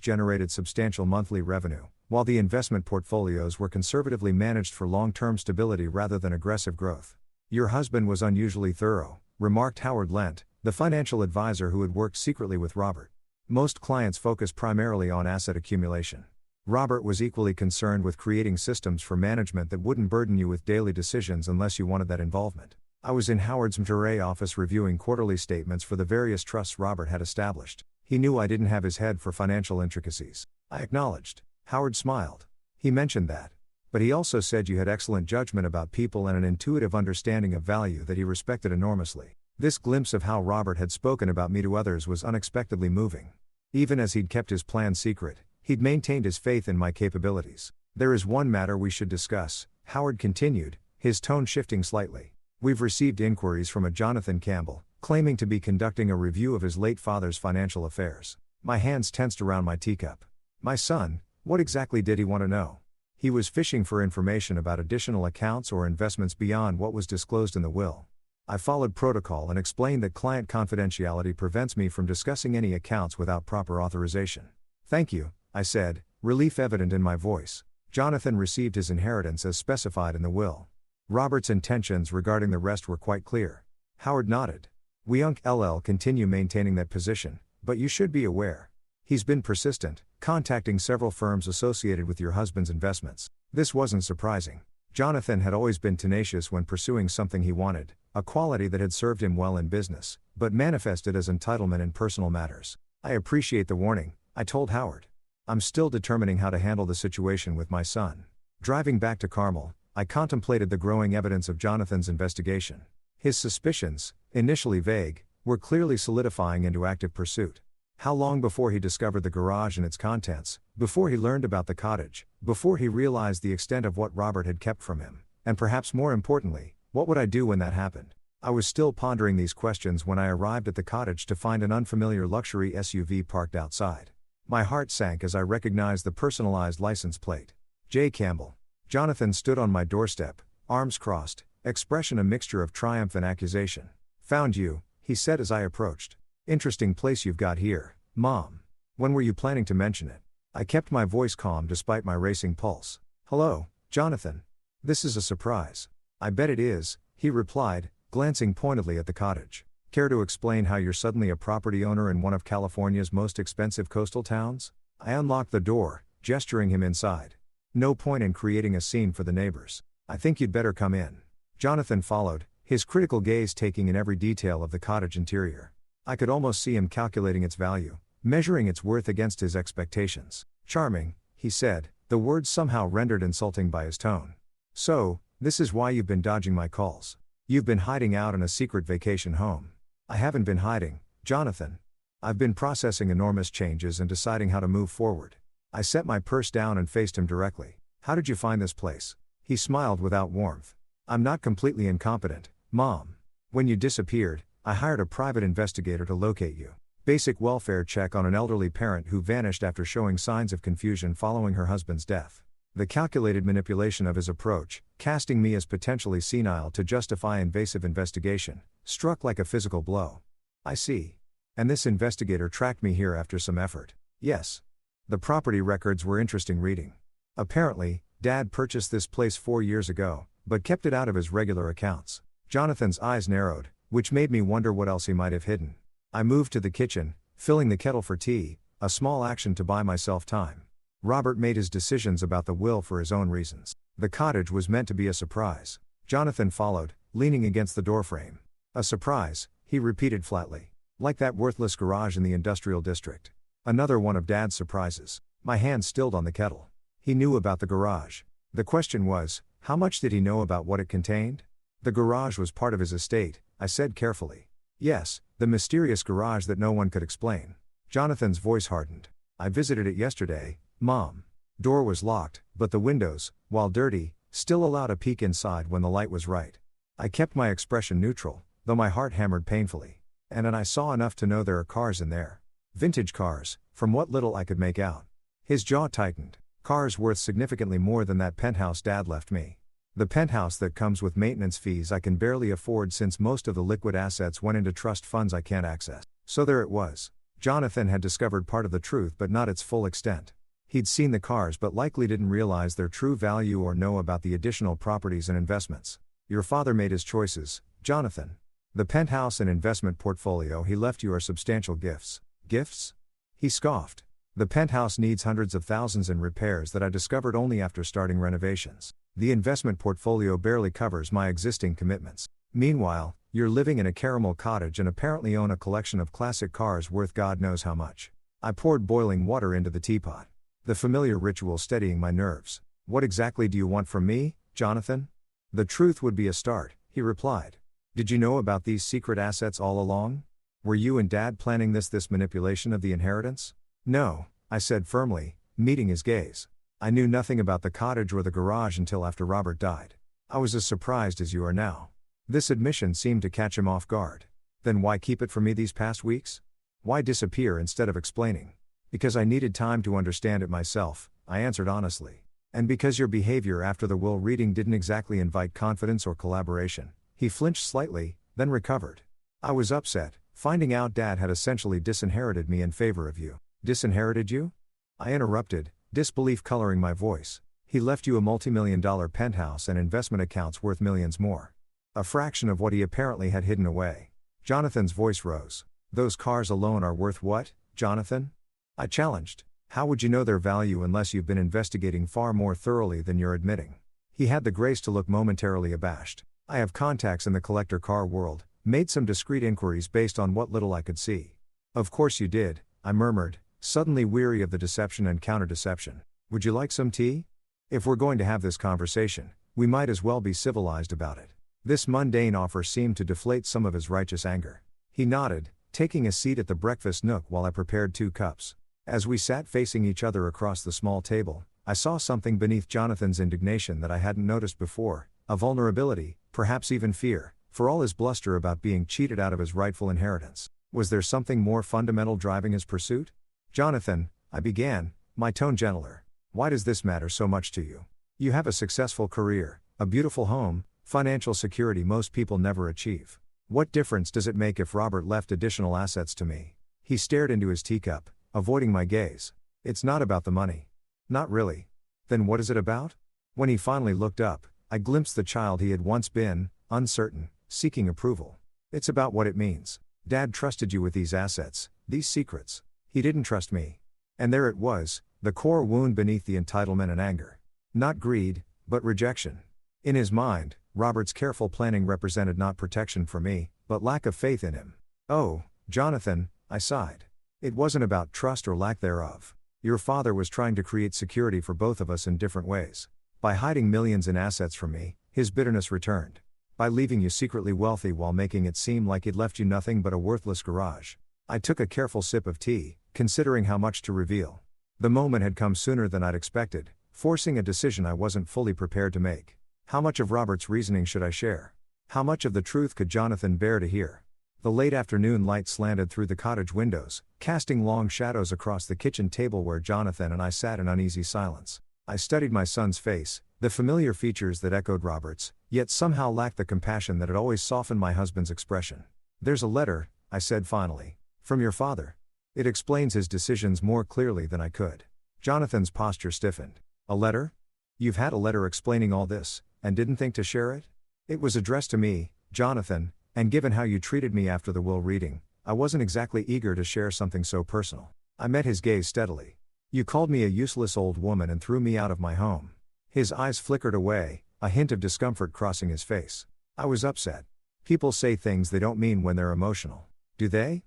generated substantial monthly revenue, while the investment portfolios were conservatively managed for long-term stability rather than aggressive growth. Your husband was unusually thorough, remarked Howard Lent, the financial advisor who had worked secretly with Robert. Most clients focus primarily on asset accumulation. Robert was equally concerned with creating systems for management that wouldn't burden you with daily decisions unless you wanted that involvement. I was in Howard's Mterray office reviewing quarterly statements for the various trusts Robert had established. He knew I didn't have his head for financial intricacies. I acknowledged. Howard smiled. He mentioned that. But he also said you had excellent judgment about people and an intuitive understanding of value that he respected enormously. This glimpse of how Robert had spoken about me to others was unexpectedly moving. Even as he'd kept his plan secret, he'd maintained his faith in my capabilities. There is one matter we should discuss, Howard continued, his tone shifting slightly. We've received inquiries from a Jonathan Campbell, claiming to be conducting a review of his late father's financial affairs. My hands tensed around my teacup. My son, what exactly did he want to know? He was fishing for information about additional accounts or investments beyond what was disclosed in the will. I followed protocol and explained that client confidentiality prevents me from discussing any accounts without proper authorization. Thank you, I said, relief evident in my voice. Jonathan received his inheritance as specified in the will. Robert's intentions regarding the rest were quite clear. Howard nodded. We continue maintaining that position, but you should be aware. He's been persistent, contacting several firms associated with your husband's investments. This wasn't surprising. Jonathan had always been tenacious when pursuing something he wanted, a quality that had served him well in business, but manifested as entitlement in personal matters. I appreciate the warning, I told Howard. I'm still determining how to handle the situation with my son. Driving back to Carmel, I contemplated the growing evidence of Jonathan's investigation. His suspicions, initially vague, were clearly solidifying into active pursuit. How long before he discovered the garage and its contents, before he learned about the cottage, before he realized the extent of what Robert had kept from him, and perhaps more importantly, what would I do when that happened? I was still pondering these questions when I arrived at the cottage to find an unfamiliar luxury SUV parked outside. My heart sank as I recognized the personalized license plate. J. Campbell. Jonathan stood on my doorstep, arms crossed, expression a mixture of triumph and accusation. Found you, he said as I approached. Interesting place you've got here, Mom. When were you planning to mention it? I kept my voice calm despite my racing pulse. Hello, Jonathan. This is a surprise. I bet it is, he replied, glancing pointedly at the cottage. Care to explain how you're suddenly a property owner in one of California's most expensive coastal towns? I unlocked the door, gesturing him inside. No point in creating a scene for the neighbors. I think you'd better come in. Jonathan followed, his critical gaze taking in every detail of the cottage interior. I could almost see him calculating its value, measuring its worth against his expectations. Charming, he said, the words somehow rendered insulting by his tone. So, this is why you've been dodging my calls. You've been hiding out in a secret vacation home. I haven't been hiding, Jonathan. I've been processing enormous changes and deciding how to move forward. I set my purse down and faced him directly. How did you find this place? He smiled without warmth. I'm not completely incompetent, Mom. When you disappeared, I hired a private investigator to locate you. Basic welfare check on an elderly parent who vanished after showing signs of confusion following her husband's death. The calculated manipulation of his approach, casting me as potentially senile to justify invasive investigation, struck like a physical blow. I see. And this investigator tracked me here after some effort. Yes. The property records were interesting reading. Apparently, Dad purchased this place 4 years ago, but kept it out of his regular accounts. Jonathan's eyes narrowed, which made me wonder what else he might have hidden. I moved to the kitchen, filling the kettle for tea, a small action to buy myself time. Robert made his decisions about the will for his own reasons. The cottage was meant to be a surprise. Jonathan followed, leaning against the doorframe. A surprise, he repeated flatly. Like that worthless garage in the industrial district. Another one of Dad's surprises. My hand stilled on the kettle. He knew about the garage. The question was, how much did he know about what it contained? The garage was part of his estate, I said carefully. Yes, the mysterious garage that no one could explain. Jonathan's voice hardened. I visited it yesterday, Mom. Door was locked, but the windows, while dirty, still allowed a peek inside when the light was right. I kept my expression neutral, though my heart hammered painfully. And I saw enough to know there are cars in there. Vintage cars, from what little I could make out. His jaw tightened. Cars worth significantly more than that penthouse Dad left me. The penthouse that comes with maintenance fees I can barely afford since most of the liquid assets went into trust funds I can't access. So there it was. Jonathan had discovered part of the truth but not its full extent. He'd seen the cars but likely didn't realize their true value or know about the additional properties and investments. Your father made his choices, Jonathan. The penthouse and investment portfolio he left you are substantial gifts. Gifts? He scoffed. The penthouse needs hundreds of thousands in repairs that I discovered only after starting renovations. The investment portfolio barely covers my existing commitments. Meanwhile, you're living in a Carmel cottage and apparently own a collection of classic cars worth God knows how much. I poured boiling water into the teapot. The familiar ritual steadying my nerves. What exactly do you want from me, Jonathan? The truth would be a start, he replied. Did you know about these secret assets all along? Were you and Dad planning this manipulation of the inheritance? No, I said firmly, meeting his gaze. I knew nothing about the cottage or the garage until after Robert died. I was as surprised as you are now. This admission seemed to catch him off guard. Then why keep it from me these past weeks? Why disappear instead of explaining? Because I needed time to understand it myself, I answered honestly. And because your behavior after the will reading didn't exactly invite confidence or collaboration. He flinched slightly, then recovered. I was upset, finding out Dad had essentially disinherited me in favor of you. Disinherited you? I interrupted, disbelief coloring my voice. He left you a multi-million-dollar penthouse and investment accounts worth millions more. A fraction of what he apparently had hidden away. Jonathan's voice rose. Those cars alone are worth what, Jonathan? I challenged. How would you know their value unless you've been investigating far more thoroughly than you're admitting? He had the grace to look momentarily abashed. I have contacts in the collector car world, made some discreet inquiries based on what little I could see. Of course you did, I murmured, suddenly weary of the deception and counter-deception. Would you like some tea? If we're going to have this conversation, we might as well be civilized about it. This mundane offer seemed to deflate some of his righteous anger. He nodded, taking a seat at the breakfast nook while I prepared 2 cups. As we sat facing each other across the small table, I saw something beneath Jonathan's indignation that I hadn't noticed before, a vulnerability, perhaps even fear, for all his bluster about being cheated out of his rightful inheritance. Was there something more fundamental driving his pursuit? Jonathan, I began, my tone gentler. Why does this matter so much to you? You have a successful career, a beautiful home, financial security most people never achieve. What difference does it make if Robert left additional assets to me? He stared into his teacup, avoiding my gaze. It's not about the money. Not really. Then what is it about? When he finally looked up, I glimpsed the child he had once been, uncertain, seeking approval. It's about what it means. Dad trusted you with these assets, these secrets. He didn't trust me. And there it was, the core wound beneath the entitlement and anger. Not greed, but rejection. In his mind, Robert's careful planning represented not protection for me, but lack of faith in him. Oh, Jonathan, I sighed. It wasn't about trust or lack thereof. Your father was trying to create security for both of us in different ways. By hiding millions in assets from me, his bitterness returned. By leaving you secretly wealthy while making it seem like he'd left you nothing but a worthless garage. I took a careful sip of tea, considering how much to reveal. The moment had come sooner than I'd expected, forcing a decision I wasn't fully prepared to make. How much of Robert's reasoning should I share? How much of the truth could Jonathan bear to hear? The late afternoon light slanted through the cottage windows, casting long shadows across the kitchen table where Jonathan and I sat in uneasy silence. I studied my son's face, the familiar features that echoed Robert's, yet somehow lacked the compassion that had always softened my husband's expression. There's a letter, I said finally, from your father. It explains his decisions more clearly than I could. Jonathan's posture stiffened. A letter? You've had a letter explaining all this, and didn't think to share it? It was addressed to me, Jonathan, and given how you treated me after the will reading, I wasn't exactly eager to share something so personal. I met his gaze steadily. You called me a useless old woman and threw me out of my home. His eyes flickered away, a hint of discomfort crossing his face. I was upset. People say things they don't mean when they're emotional. Do they?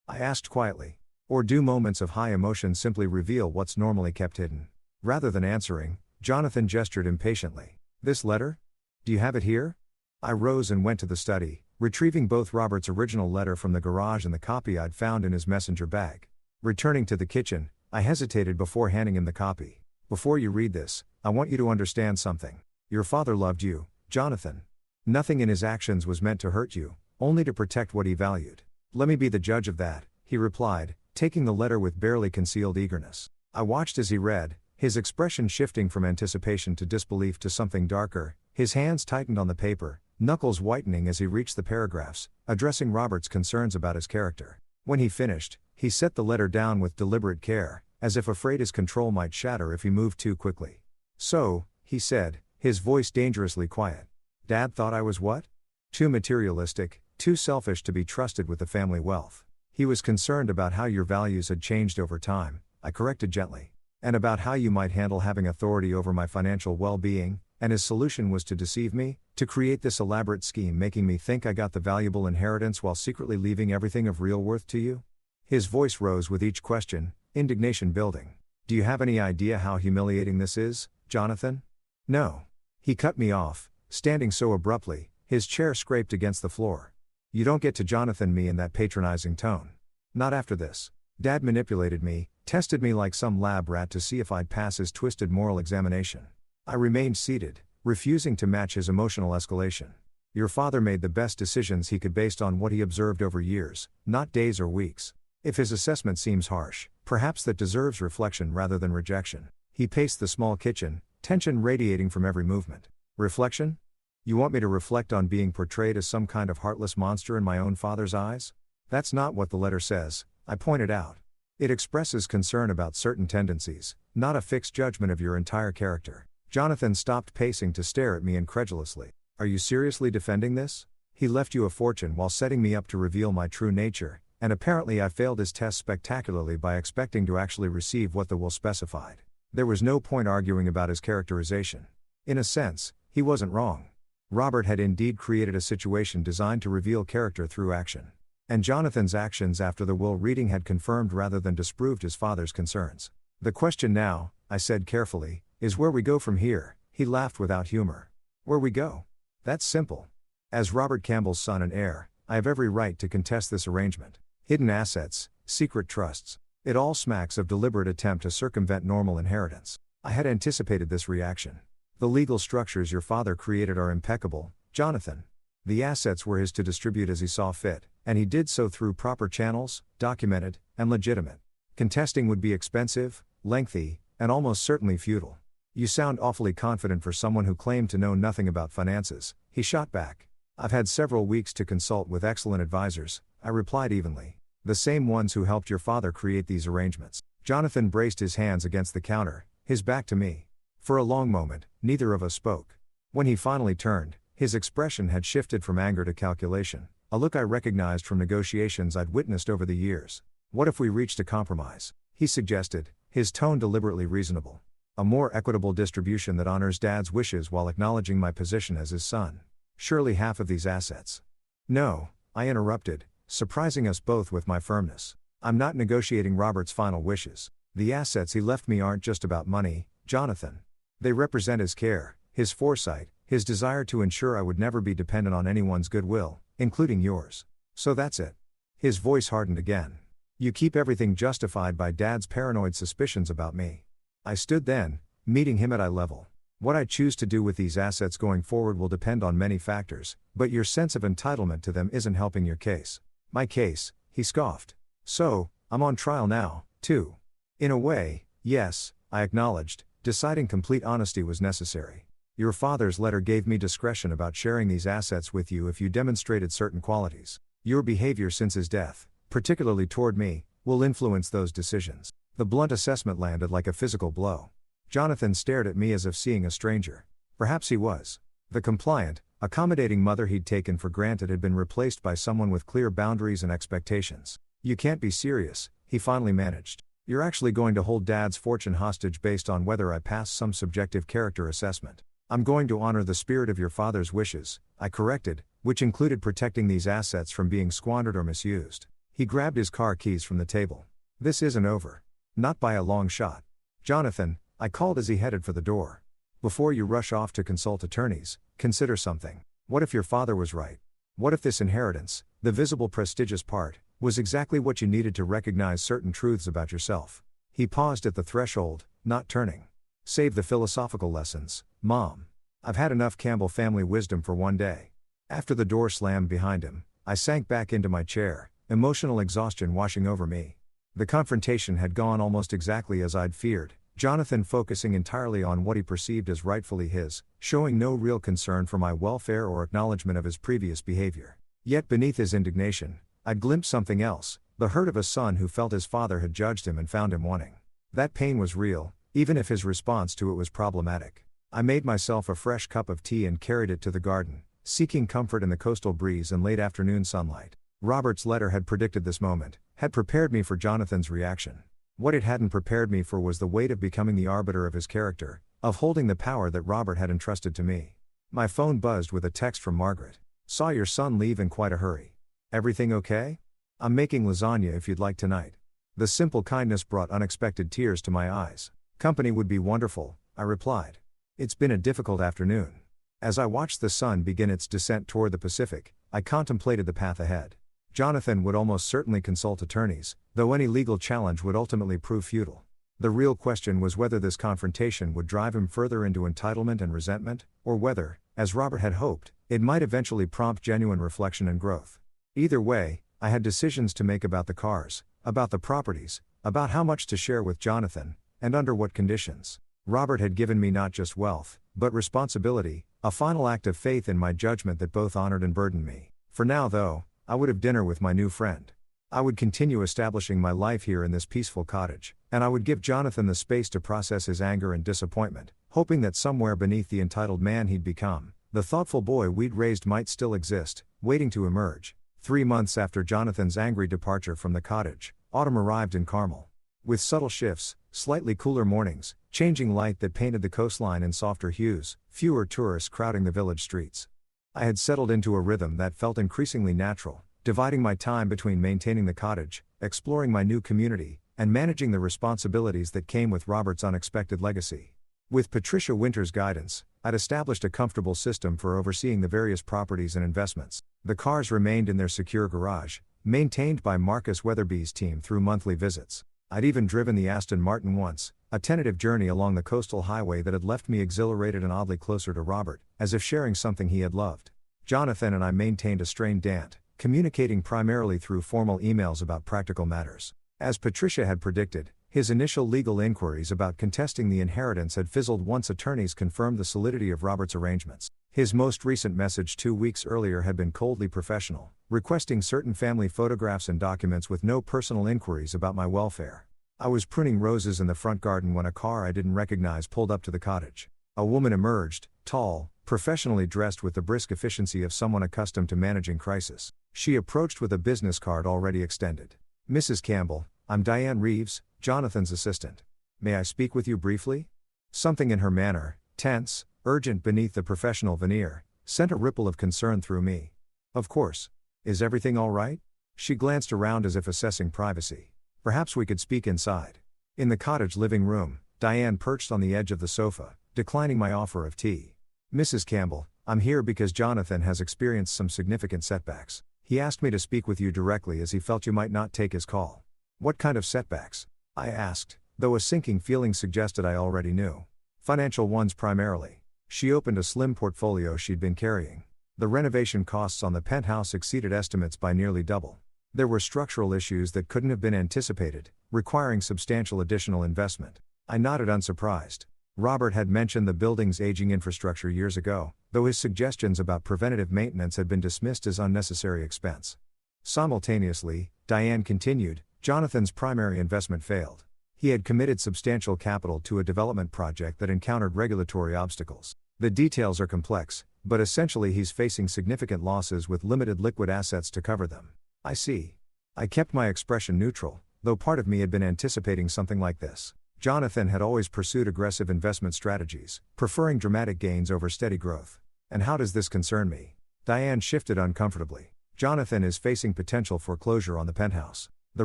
I asked quietly. Or do moments of high emotion simply reveal what's normally kept hidden? Rather than answering, Jonathan gestured impatiently. This letter? Do you have it here? I rose and went to the study, retrieving both Robert's original letter from the garage and the copy I'd found in his messenger bag. Returning to the kitchen, I hesitated before handing him the copy. Before you read this, I want you to understand something. Your father loved you, Jonathan. Nothing in his actions was meant to hurt you, only to protect what he valued. Let me be the judge of that, he replied, taking the letter with barely concealed eagerness. I watched as he read, his expression shifting from anticipation to disbelief to something darker. His hands tightened on the paper, knuckles whitening as he reached the paragraphs, addressing Robert's concerns about his character. When he finished, he set the letter down with deliberate care, as if afraid his control might shatter if he moved too quickly. So, he said, his voice dangerously quiet. Dad thought I was what? Too materialistic, too selfish to be trusted with the family wealth. He was concerned about how your values had changed over time, I corrected gently. And about how you might handle having authority over my financial well-being, And his solution was to deceive me, to create this elaborate scheme making me think I got the valuable inheritance while secretly leaving everything of real worth to you? His voice rose with each question, indignation building. Do you have any idea how humiliating this is, Jonathan? No. He cut me off, standing so abruptly, his chair scraped against the floor. You don't get to Jonathan me in that patronizing tone. Not after this. Dad manipulated me, tested me like some lab rat to see if I'd pass his twisted moral examination. I remained seated, refusing to match his emotional escalation. Your father made the best decisions he could based on what he observed over years, not days or weeks. If his assessment seems harsh, perhaps that deserves reflection rather than rejection. He paced the small kitchen, tension radiating from every movement. Reflection? You want me to reflect on being portrayed as some kind of heartless monster in my own father's eyes? That's not what the letter says, I pointed out. It expresses concern about certain tendencies, not a fixed judgment of your entire character. Jonathan stopped pacing to stare at me incredulously. Are you seriously defending this? He left you a fortune while setting me up to reveal my true nature, and apparently I failed his test spectacularly by expecting to actually receive what the will specified. There was no point arguing about his characterization. In a sense, he wasn't wrong. Robert had indeed created a situation designed to reveal character through action. And Jonathan's actions after the will reading had confirmed rather than disproved his father's concerns. The question now, I said carefully, is where we go from here. He laughed without humor. Where we go? That's simple. As Robert Campbell's son and heir, I have every right to contest this arrangement. Hidden assets, secret trusts. It all smacks of deliberate attempt to circumvent normal inheritance. I had anticipated this reaction. The legal structures your father created are impeccable, Jonathan. The assets were his to distribute as he saw fit, and he did so through proper channels, documented, and legitimate. Contesting would be expensive, lengthy, and almost certainly futile. You sound awfully confident for someone who claimed to know nothing about finances, he shot back. I've had several weeks to consult with excellent advisors, I replied evenly. The same ones who helped your father create these arrangements. Jonathan braced his hands against the counter, his back to me. For a long moment, neither of us spoke. When he finally turned, his expression had shifted from anger to calculation, a look I recognized from negotiations I'd witnessed over the years. What if we reached a compromise? He suggested, his tone deliberately reasonable. A more equitable distribution that honors Dad's wishes while acknowledging my position as his son. Surely half of these assets. No, I interrupted, surprising us both with my firmness. I'm not negotiating Robert's final wishes. The assets he left me aren't just about money, Jonathan. They represent his care, his foresight, his desire to ensure I would never be dependent on anyone's goodwill, including yours. So that's it. His voice hardened again. You keep everything justified by Dad's paranoid suspicions about me. I stood then, meeting him at eye level. What I choose to do with these assets going forward will depend on many factors, but your sense of entitlement to them isn't helping your case. My case, he scoffed. So, I'm on trial now, too. In a way, yes, I acknowledged, deciding complete honesty was necessary. Your father's letter gave me discretion about sharing these assets with you if you demonstrated certain qualities. Your behavior since his death, particularly toward me, will influence those decisions. The blunt assessment landed like a physical blow. Jonathan stared at me as if seeing a stranger. Perhaps he was. The compliant, accommodating mother he'd taken for granted had been replaced by someone with clear boundaries and expectations. You can't be serious, he finally managed. You're actually going to hold Dad's fortune hostage based on whether I pass some subjective character assessment. I'm going to honor the spirit of your father's wishes, I corrected, which included protecting these assets from being squandered or misused. He grabbed his car keys from the table. This isn't over. Not by a long shot. Jonathan, I called as he headed for the door. Before you rush off to consult attorneys, consider something. What if your father was right? What if this inheritance, the visible prestigious part, was exactly what you needed to recognize certain truths about yourself? He paused at the threshold, not turning. Save the philosophical lessons, Mom. I've had enough Campbell family wisdom for one day. After the door slammed behind him, I sank back into my chair, emotional exhaustion washing over me. The confrontation had gone almost exactly as I'd feared, Jonathan focusing entirely on what he perceived as rightfully his, showing no real concern for my welfare or acknowledgement of his previous behavior. Yet beneath his indignation, I'd glimpsed something else, the hurt of a son who felt his father had judged him and found him wanting. That pain was real, even if his response to it was problematic. I made myself a fresh cup of tea and carried it to the garden, seeking comfort in the coastal breeze and late afternoon sunlight. Robert's letter had predicted this moment, had prepared me for Jonathan's reaction. What it hadn't prepared me for was the weight of becoming the arbiter of his character, of holding the power that Robert had entrusted to me. My phone buzzed with a text from Margaret. Saw your son leave in quite a hurry. Everything okay? I'm making lasagna if you'd like tonight. The simple kindness brought unexpected tears to my eyes. Company would be wonderful, I replied. It's been a difficult afternoon. As I watched the sun begin its descent toward the Pacific, I contemplated the path ahead. Jonathan would almost certainly consult attorneys, though any legal challenge would ultimately prove futile. The real question was whether this confrontation would drive him further into entitlement and resentment, or whether, as Robert had hoped, it might eventually prompt genuine reflection and growth. Either way, I had decisions to make about the cars, about the properties, about how much to share with Jonathan, and under what conditions. Robert had given me not just wealth, but responsibility, a final act of faith in my judgment that both honored and burdened me. For now, though, I would have dinner with my new friend. I would continue establishing my life here in this peaceful cottage, and I would give Jonathan the space to process his anger and disappointment, hoping that somewhere beneath the entitled man he'd become, the thoughtful boy we'd raised might still exist, waiting to emerge. 3 months after Jonathan's angry departure from the cottage, autumn arrived in Carmel. With subtle shifts, slightly cooler mornings, changing light that painted the coastline in softer hues, fewer tourists crowding the village streets. I had settled into a rhythm that felt increasingly natural, dividing my time between maintaining the cottage, exploring my new community, and managing the responsibilities that came with Robert's unexpected legacy. With Patricia Winter's guidance, I'd established a comfortable system for overseeing the various properties and investments. The cars remained in their secure garage, maintained by Marcus Weatherby's team through monthly visits. I'd even driven the Aston Martin once, a tentative journey along the coastal highway that had left me exhilarated and oddly closer to Robert, as if sharing something he had loved. Jonathan and I maintained a strained dance, communicating primarily through formal emails about practical matters. As Patricia had predicted, his initial legal inquiries about contesting the inheritance had fizzled once attorneys confirmed the solidity of Robert's arrangements. His most recent message 2 weeks earlier had been coldly professional, requesting certain family photographs and documents with no personal inquiries about my welfare. I was pruning roses in the front garden when a car I didn't recognize pulled up to the cottage. A woman emerged, tall, professionally dressed with the brisk efficiency of someone accustomed to managing crisis. She approached with a business card already extended. Mrs. Campbell, I'm Diane Reeves, Jonathan's assistant. May I speak with you briefly? Something in her manner, tense, urgent beneath the professional veneer, sent a ripple of concern through me. Of course. Is everything all right? She glanced around as if assessing privacy. Perhaps we could speak inside. In the cottage living room, Diane perched on the edge of the sofa, declining my offer of tea. Mrs. Campbell, I'm here because Jonathan has experienced some significant setbacks. He asked me to speak with you directly as he felt you might not take his call. What kind of setbacks? I asked, though a sinking feeling suggested I already knew. Financial ones primarily. She opened a slim portfolio she'd been carrying. The renovation costs on the penthouse exceeded estimates by nearly double. There were structural issues that couldn't have been anticipated, requiring substantial additional investment. I nodded unsurprised. Robert had mentioned the building's aging infrastructure years ago, though his suggestions about preventative maintenance had been dismissed as unnecessary expense. Simultaneously, Diane continued, Jonathan's primary investment failed. He had committed substantial capital to a development project that encountered regulatory obstacles. The details are complex, but essentially he's facing significant losses with limited liquid assets to cover them. I see. I kept my expression neutral, though part of me had been anticipating something like this. Jonathan had always pursued aggressive investment strategies, preferring dramatic gains over steady growth. And how does this concern me? Diane shifted uncomfortably. Jonathan is facing potential foreclosure on the penthouse. The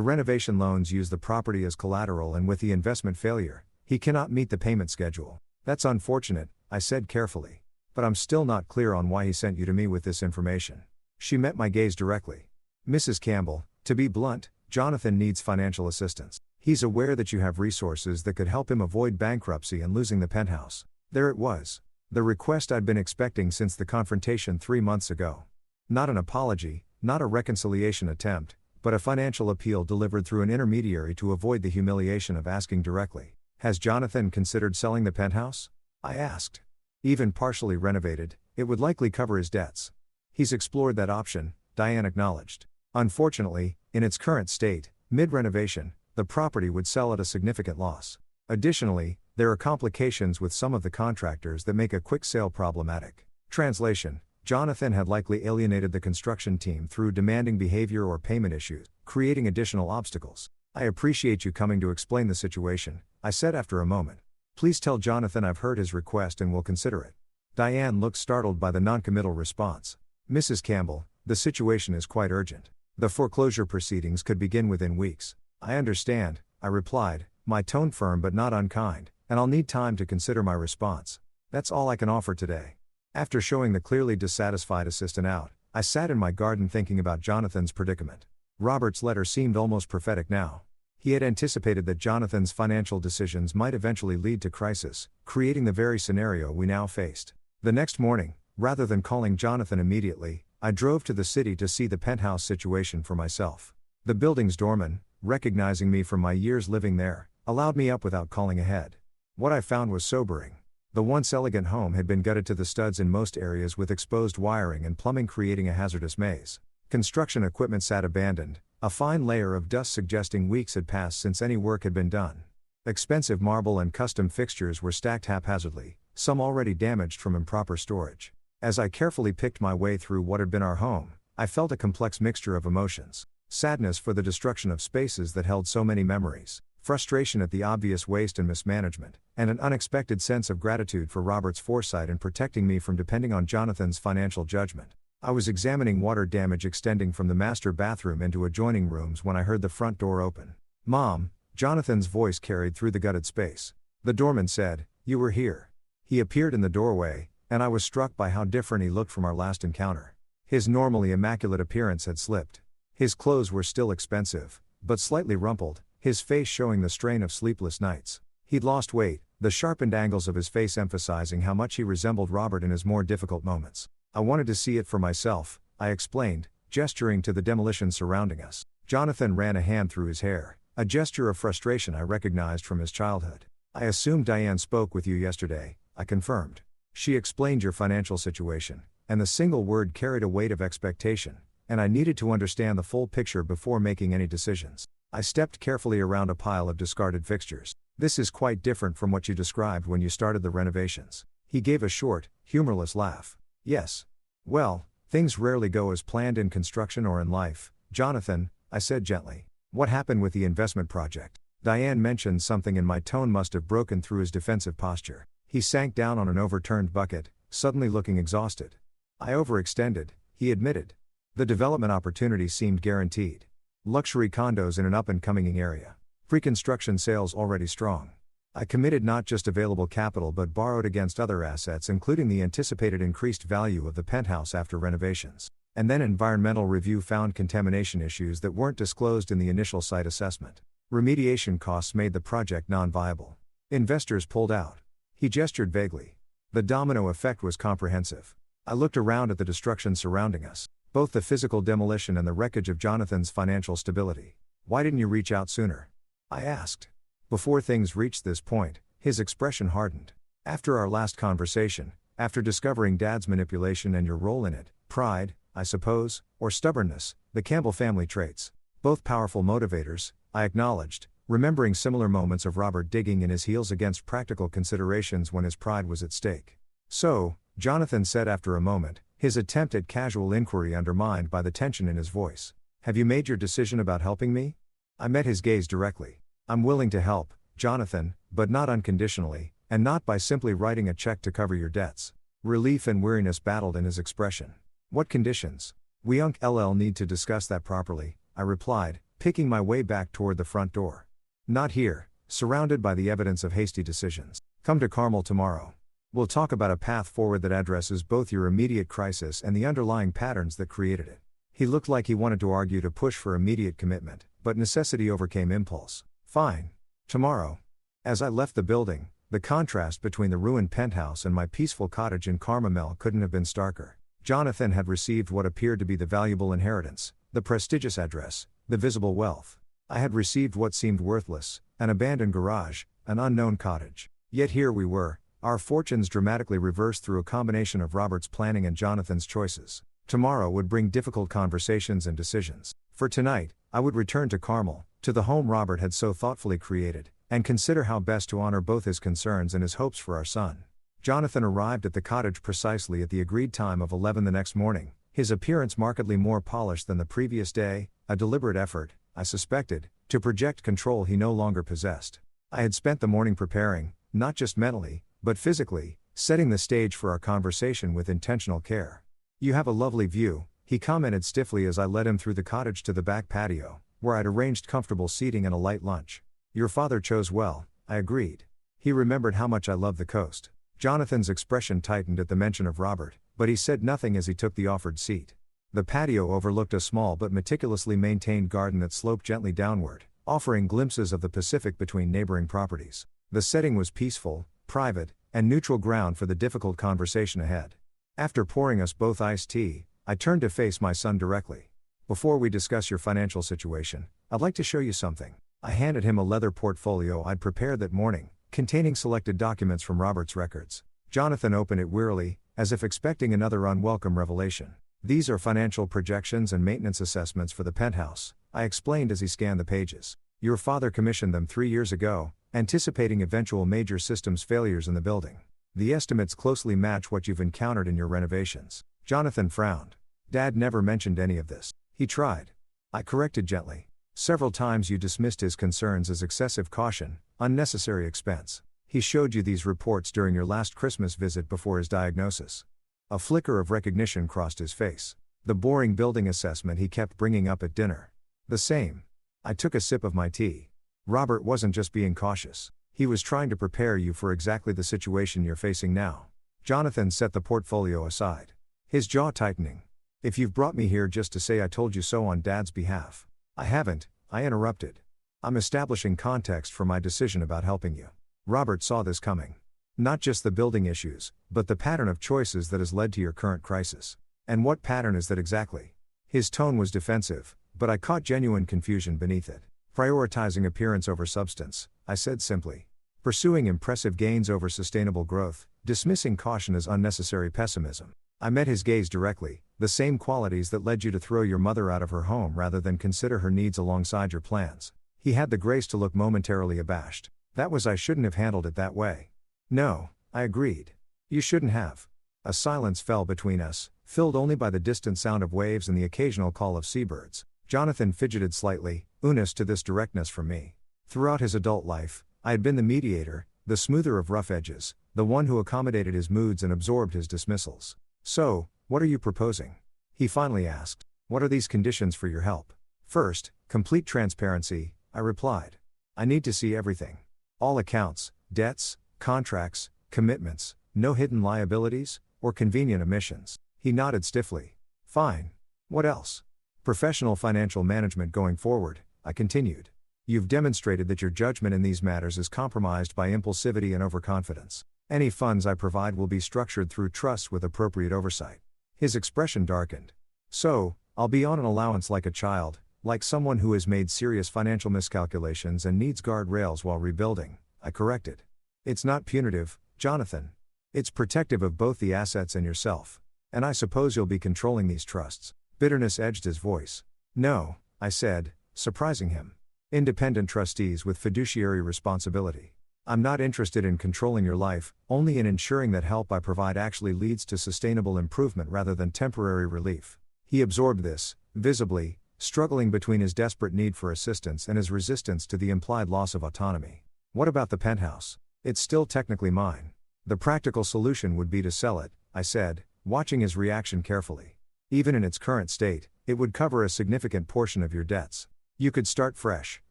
renovation loans use the property as collateral, and with the investment failure, he cannot meet the payment schedule. That's unfortunate, I said carefully. But I'm still not clear on why he sent you to me with this information. She met my gaze directly. Mrs. Campbell, to be blunt, Jonathan needs financial assistance. He's aware that you have resources that could help him avoid bankruptcy and losing the penthouse. There it was. The request I'd been expecting since the confrontation 3 months ago. Not an apology, not a reconciliation attempt, but a financial appeal delivered through an intermediary to avoid the humiliation of asking directly. Has Jonathan considered selling the penthouse? I asked. Even partially renovated, it would likely cover his debts. He's explored that option, Diane acknowledged. Unfortunately, in its current state, mid-renovation, the property would sell at a significant loss. Additionally, there are complications with some of the contractors that make a quick sale problematic. Translation: Jonathan had likely alienated the construction team through demanding behavior or payment issues, creating additional obstacles. I appreciate you coming to explain the situation, I said after a moment. Please tell Jonathan I've heard his request and will consider it. Diane looked startled by the noncommittal response. Mrs. Campbell, the situation is quite urgent. The foreclosure proceedings could begin within weeks. I understand, I replied, my tone firm but not unkind, and I'll need time to consider my response. That's all I can offer today. After showing the clearly dissatisfied assistant out, I sat in my garden thinking about Jonathan's predicament. Robert's letter seemed almost prophetic now. He had anticipated that Jonathan's financial decisions might eventually lead to crisis, creating the very scenario we now faced. The next morning, rather than calling Jonathan immediately, I drove to the city to see the penthouse situation for myself. The building's doorman, recognizing me from my years living there, allowed me up without calling ahead. What I found was sobering. The once elegant home had been gutted to the studs in most areas, with exposed wiring and plumbing creating a hazardous maze. Construction equipment sat abandoned, a fine layer of dust suggesting weeks had passed since any work had been done. Expensive marble and custom fixtures were stacked haphazardly, some already damaged from improper storage. As I carefully picked my way through what had been our home, I felt a complex mixture of emotions. Sadness for the destruction of spaces that held so many memories, frustration at the obvious waste and mismanagement, and an unexpected sense of gratitude for Robert's foresight in protecting me from depending on Jonathan's financial judgment. I was examining water damage extending from the master bathroom into adjoining rooms when I heard the front door open. "Mom," Jonathan's voice carried through the gutted space. The doorman said, "You were here." He appeared in the doorway, and I was struck by how different he looked from our last encounter. His normally immaculate appearance had slipped. His clothes were still expensive, but slightly rumpled, his face showing the strain of sleepless nights. He'd lost weight, the sharpened angles of his face emphasizing how much he resembled Robert in his more difficult moments. "I wanted to see it for myself," I explained, gesturing to the demolition surrounding us. Jonathan ran a hand through his hair, a gesture of frustration I recognized from his childhood. "I assumed Diane spoke with you yesterday," I confirmed. "She explained your financial situation, and the single word carried a weight of expectation, and I needed to understand the full picture before making any decisions." I stepped carefully around a pile of discarded fixtures. "This is quite different from what you described when you started the renovations." He gave a short, humorless laugh. "Yes. Well, things rarely go as planned in construction or in life, Jonathan," I said gently. "What happened with the investment project?" Diane mentioned something and my tone must have broken through his defensive posture. He sank down on an overturned bucket, suddenly looking exhausted. "I overextended," he admitted. "The development opportunity seemed guaranteed. Luxury condos in an up-and-coming area. Pre-construction sales already strong. I committed not just available capital but borrowed against other assets, including the anticipated increased value of the penthouse after renovations. And then environmental review found contamination issues that weren't disclosed in the initial site assessment. Remediation costs made the project non-viable. Investors pulled out." He gestured vaguely. The domino effect was comprehensive. I looked around at the destruction surrounding us, both the physical demolition and the wreckage of Jonathan's financial stability. "Why didn't you reach out sooner?" I asked. Before things reached this point, his expression hardened. "After our last conversation, after discovering Dad's manipulation and your role in it, pride, I suppose, or stubbornness, the Campbell family traits. Both powerful motivators," I acknowledged, remembering similar moments of Robert digging in his heels against practical considerations when his pride was at stake. "So," Jonathan said after a moment, his attempt at casual inquiry undermined by the tension in his voice, "have you made your decision about helping me?" I met his gaze directly. "I'm willing to help, Jonathan, but not unconditionally, and not by simply writing a check to cover your debts." Relief and weariness battled in his expression. "What conditions?" "We need to discuss that properly," I replied, picking my way back toward the front door. "Not here, surrounded by the evidence of hasty decisions. Come to Carmel tomorrow. We'll talk about a path forward that addresses both your immediate crisis and the underlying patterns that created it." He looked like he wanted to argue to push for immediate commitment, but necessity overcame impulse. "Fine. Tomorrow." As I left the building, the contrast between the ruined penthouse and my peaceful cottage in Carmel couldn't have been starker. Jonathan had received what appeared to be the valuable inheritance, the prestigious address, the visible wealth. I had received what seemed worthless, an abandoned garage, an unknown cottage. Yet here we were, our fortunes dramatically reversed through a combination of Robert's planning and Jonathan's choices. Tomorrow would bring difficult conversations and decisions. For tonight, I would return to Carmel, to the home Robert had so thoughtfully created, and consider how best to honor both his concerns and his hopes for our son. Jonathan arrived at the cottage precisely at the agreed time of 11 the next morning, his appearance markedly more polished than the previous day, a deliberate effort, I suspected, to project control he no longer possessed. I had spent the morning preparing, not just mentally, but physically, setting the stage for our conversation with intentional care. "You have a lovely view," he commented stiffly as I led him through the cottage to the back patio, where I'd arranged comfortable seating and a light lunch. "Your father chose well," I agreed. "He remembered how much I love the coast." Jonathan's expression tightened at the mention of Robert, but he said nothing as he took the offered seat. The patio overlooked a small but meticulously maintained garden that sloped gently downward, offering glimpses of the Pacific between neighboring properties. The setting was peaceful, private, and neutral ground for the difficult conversation ahead. After pouring us both iced tea, I turned to face my son directly. "Before we discuss your financial situation, I'd like to show you something." I handed him a leather portfolio I'd prepared that morning, containing selected documents from Robert's records. Jonathan opened it wearily, as if expecting another unwelcome revelation. "These are financial projections and maintenance assessments for the Penthouse," I explained as he scanned the pages. "Your father commissioned them 3 years ago, anticipating eventual major systems failures in the building. The estimates closely match what you've encountered in your renovations." Jonathan frowned. "Dad never mentioned any of this." "He tried," I corrected gently. "Several times you dismissed his concerns as excessive caution, unnecessary expense. He showed you these reports during your last Christmas visit before his diagnosis." A flicker of recognition crossed his face. "The boring building assessment he kept bringing up at dinner." "The same." I took a sip of my tea. "Robert wasn't just being cautious. He was trying to prepare you for exactly the situation you're facing now." Jonathan set the portfolio aside, his jaw tightening. "If you've brought me here just to say I told you so on Dad's behalf." "I haven't," I interrupted. "I'm establishing context for my decision about helping you." Robert saw this coming. "Not just the building issues, but the pattern of choices that has led to your current crisis." "And what pattern is that exactly?" His tone was defensive, but I caught genuine confusion beneath it. "Prioritizing appearance over substance," I said simply. "Pursuing impressive gains over sustainable growth, dismissing caution as unnecessary pessimism." I met his gaze directly. "The same qualities that led you to throw your mother out of her home rather than consider her needs alongside your plans." He had the grace to look momentarily abashed. "That was I shouldn't have handled it that way." "No," I agreed. "You shouldn't have." A silence fell between us, filled only by the distant sound of waves and the occasional call of seabirds. Jonathan fidgeted slightly, unused to this directness from me. Throughout his adult life, I had been the mediator, the smoother of rough edges, the one who accommodated his moods and absorbed his dismissals. "So, what are you proposing?" he finally asked. "What are these conditions for your help?" "First, complete transparency," I replied. "I need to see everything. All accounts, debts, contracts, commitments, no hidden liabilities, or convenient omissions." He nodded stiffly. "Fine. What else?" "Professional financial management going forward," I continued. "You've demonstrated that your judgment in these matters is compromised by impulsivity and overconfidence. Any funds I provide will be structured through trusts with appropriate oversight." His expression darkened. "So, I'll be on an allowance like a child, like someone who has made serious financial miscalculations and needs guardrails while rebuilding," I corrected. "It's not punitive, Jonathan. It's protective of both the assets and yourself. And I suppose you'll be controlling these trusts." Bitterness edged his voice. "No," I said, surprising him. "Independent trustees with fiduciary responsibility. I'm not interested in controlling your life, only in ensuring that help I provide actually leads to sustainable improvement rather than temporary relief." He absorbed this, visibly, struggling between his desperate need for assistance and his resistance to the implied loss of autonomy. "What about the Penthouse?" "It's still technically mine. The practical solution would be to sell it," I said, watching his reaction carefully. "Even in its current state, it would cover a significant portion of your debts. You could start fresh,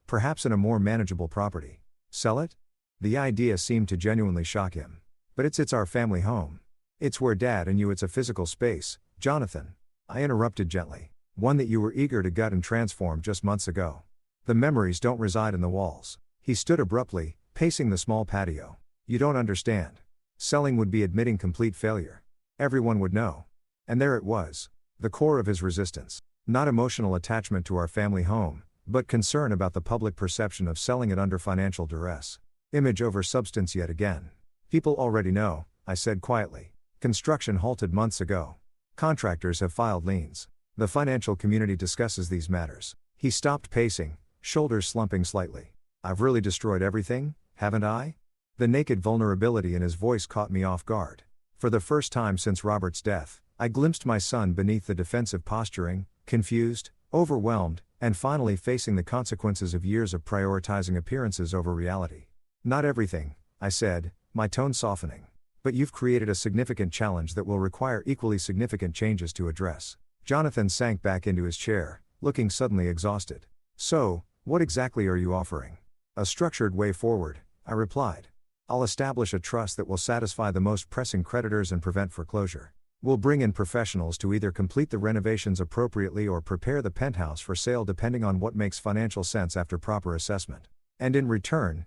perhaps in a more manageable property." "Sell it?" The idea seemed to genuinely shock him. "But it's our family home. It's where Dad and you. It's a physical space, Jonathan," I interrupted gently. "One that you were eager to gut and transform just months ago. The memories don't reside in the walls." He stood abruptly, pacing the small patio. "You don't understand. Selling would be admitting complete failure. Everyone would know." And there it was. The core of his resistance. Not emotional attachment to our family home, but concern about the public perception of selling it under financial duress. Image over substance yet again. "People already know," I said quietly. "Construction halted months ago. Contractors have filed liens. The financial community discusses these matters." He stopped pacing, shoulders slumping slightly. "I've really destroyed everything, haven't I?" The naked vulnerability in his voice caught me off guard. For the first time since Robert's death, I glimpsed my son beneath the defensive posturing, confused, overwhelmed, and finally facing the consequences of years of prioritizing appearances over reality. "Not everything," I said, my tone softening. But you've created a significant challenge that will require equally significant changes to address. Jonathan sank back into his chair, looking suddenly exhausted. So, what exactly are you offering? A structured way forward, I replied. I'll establish a trust that will satisfy the most pressing creditors and prevent foreclosure. We'll bring in professionals to either complete the renovations appropriately or prepare the penthouse for sale depending on what makes financial sense after proper assessment. And in return,